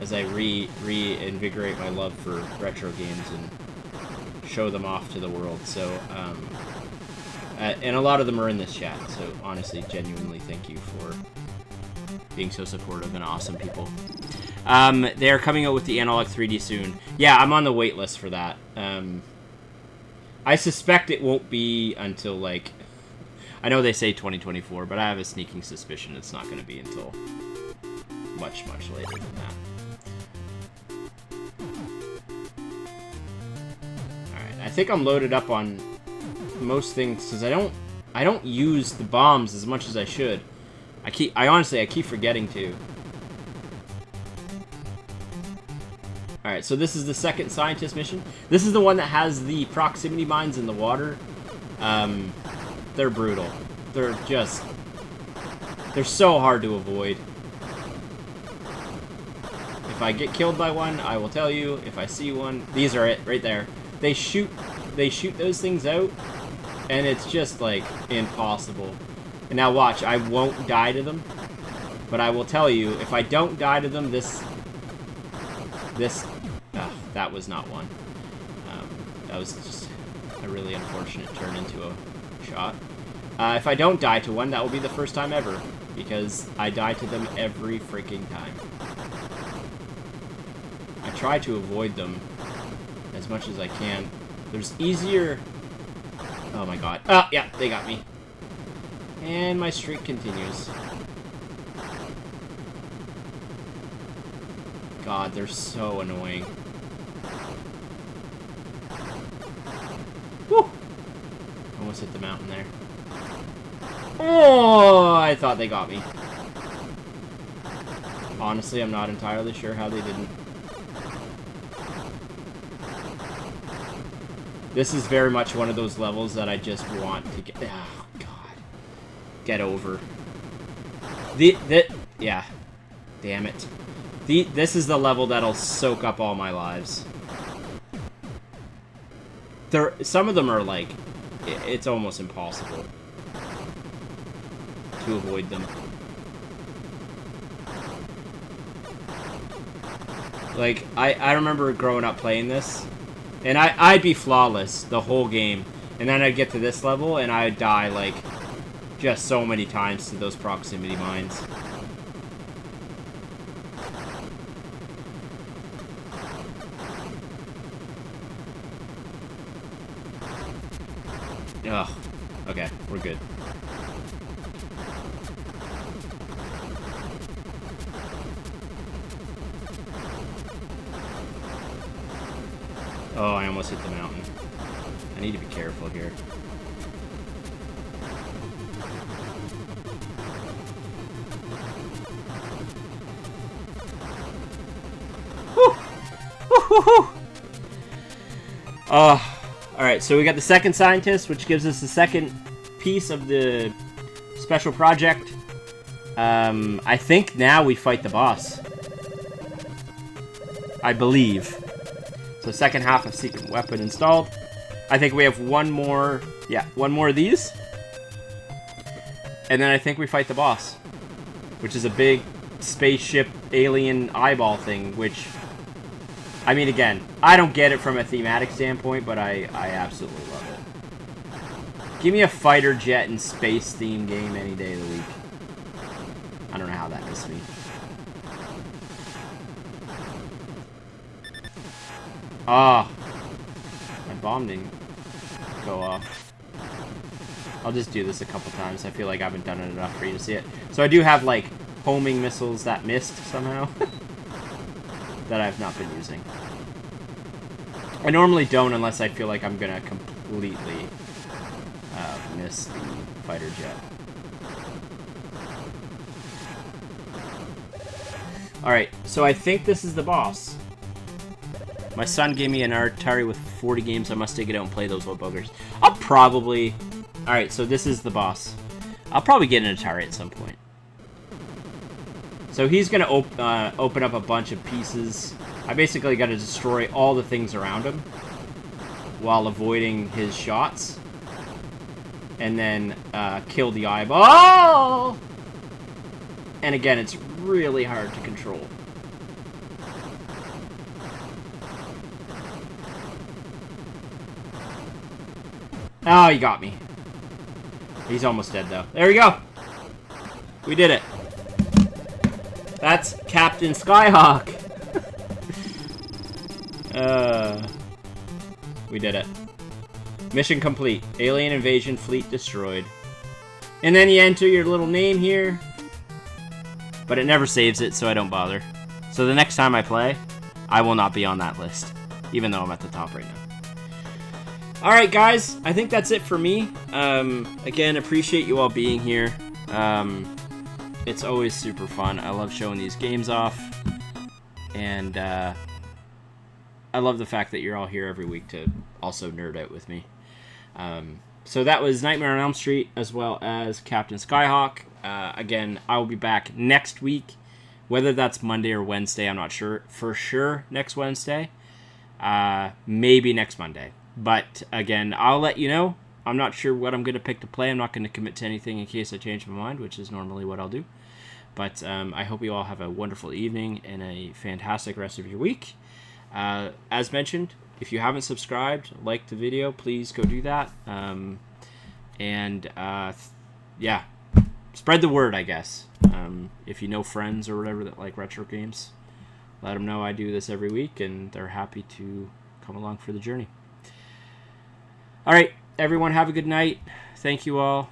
as I reinvigorate my love for retro games and show them off to the world. So, and a lot of them are in this chat, so honestly, genuinely thank you for being so supportive and awesome people. They are coming out with the Analog 3D soon. Yeah, I'm on the wait list for that. I suspect it won't be until, like... I know they say 2024, but I have a sneaking suspicion it's not going to be until much, much later than that. Alright, I think I'm loaded up on most things, because I don't use the bombs as much as I should. I honestly keep forgetting to. Alright, so this is the second scientist mission. This is the one that has the proximity mines in the water. They're brutal. They're so hard to avoid. If I get killed by one, I will tell you. If I see one, these are it, right there. They shoot those things out, and it's just, like, impossible. And now watch, I won't die to them, but I will tell you, if I don't die to them, that was not one. That was just a really unfortunate turn into a shot. If I don't die to one, that will be the first time ever, because I die to them every freaking time. I try to avoid them as much as I can. There's easier... Oh my god. Oh, yeah, they got me. And my streak continues. God, they're so annoying. Woo! Almost hit the mountain there. Oh, I thought they got me. Honestly, I'm not entirely sure how they didn't. This is very much one of those levels that I just want to get... Oh, God. Get over. Yeah. Damn it. This is the level that'll soak up all my lives. Some of them are like... It's almost impossible to avoid them. Like, I remember growing up playing this, and I'd be flawless the whole game, and then I'd get to this level, and I'd die, like, just so many times to those proximity mines. Ugh. Okay, we're good. Oh, I almost hit the mountain. I need to be careful here. Whew! Woo-hoo-hoo! Alright, so we got the second scientist, which gives us the second piece of the special project. I think now we fight the boss. I believe. So second half of Secret Weapon installed. I think we have one more of these. And then I think we fight the boss, which is a big spaceship alien eyeball thing, which, I mean, again, I don't get it from a thematic standpoint, but I absolutely love it. Give me a fighter jet and space theme game any day of the week. I don't know how that missed me. Ah, my bomb didn't go off. I'll just do this a couple times. I feel like I haven't done it enough for you to see it. So I do have, like, homing missiles that missed somehow that I've not been using. I normally don't unless I feel like I'm going to completely miss the fighter jet. Alright, so I think this is the boss. My son gave me an Atari with 40 games. I must take it out and play those little buggers. I'll probably... Alright, so this is the boss. I'll probably get an Atari at some point. So he's going to open up a bunch of pieces. I basically got to destroy all the things around him while avoiding his shots. And then kill the eyeball. And again, it's really hard to control. Oh, he got me. He's almost dead, though. There we go. We did it. That's Captain Skyhawk. We did it. Mission complete. Alien invasion fleet destroyed. And then you enter your little name here. But it never saves it, so I don't bother. So the next time I play, I will not be on that list. Even though I'm at the top right now. Alright, guys. I think that's it for me. Again, appreciate you all being here. It's always super fun. I love showing these games off. And I love the fact that you're all here every week to also nerd out with me. So that was Nightmare on Elm Street as well as Captain Skyhawk. Again, I will be back next week. Whether that's Monday or Wednesday, I'm not sure. For sure, next Wednesday. Maybe next Monday. But again, I'll let you know. I'm not sure what I'm going to pick to play. I'm not going to commit to anything in case I change my mind, which is normally what I'll do. But I hope you all have a wonderful evening and a fantastic rest of your week. As mentioned, if you haven't subscribed, like the video, please go do that. Yeah, spread the word, I guess. If you know friends or whatever that like retro games, let them know I do this every week, and they're happy to come along for the journey. All right, everyone, have a good night. Thank you all.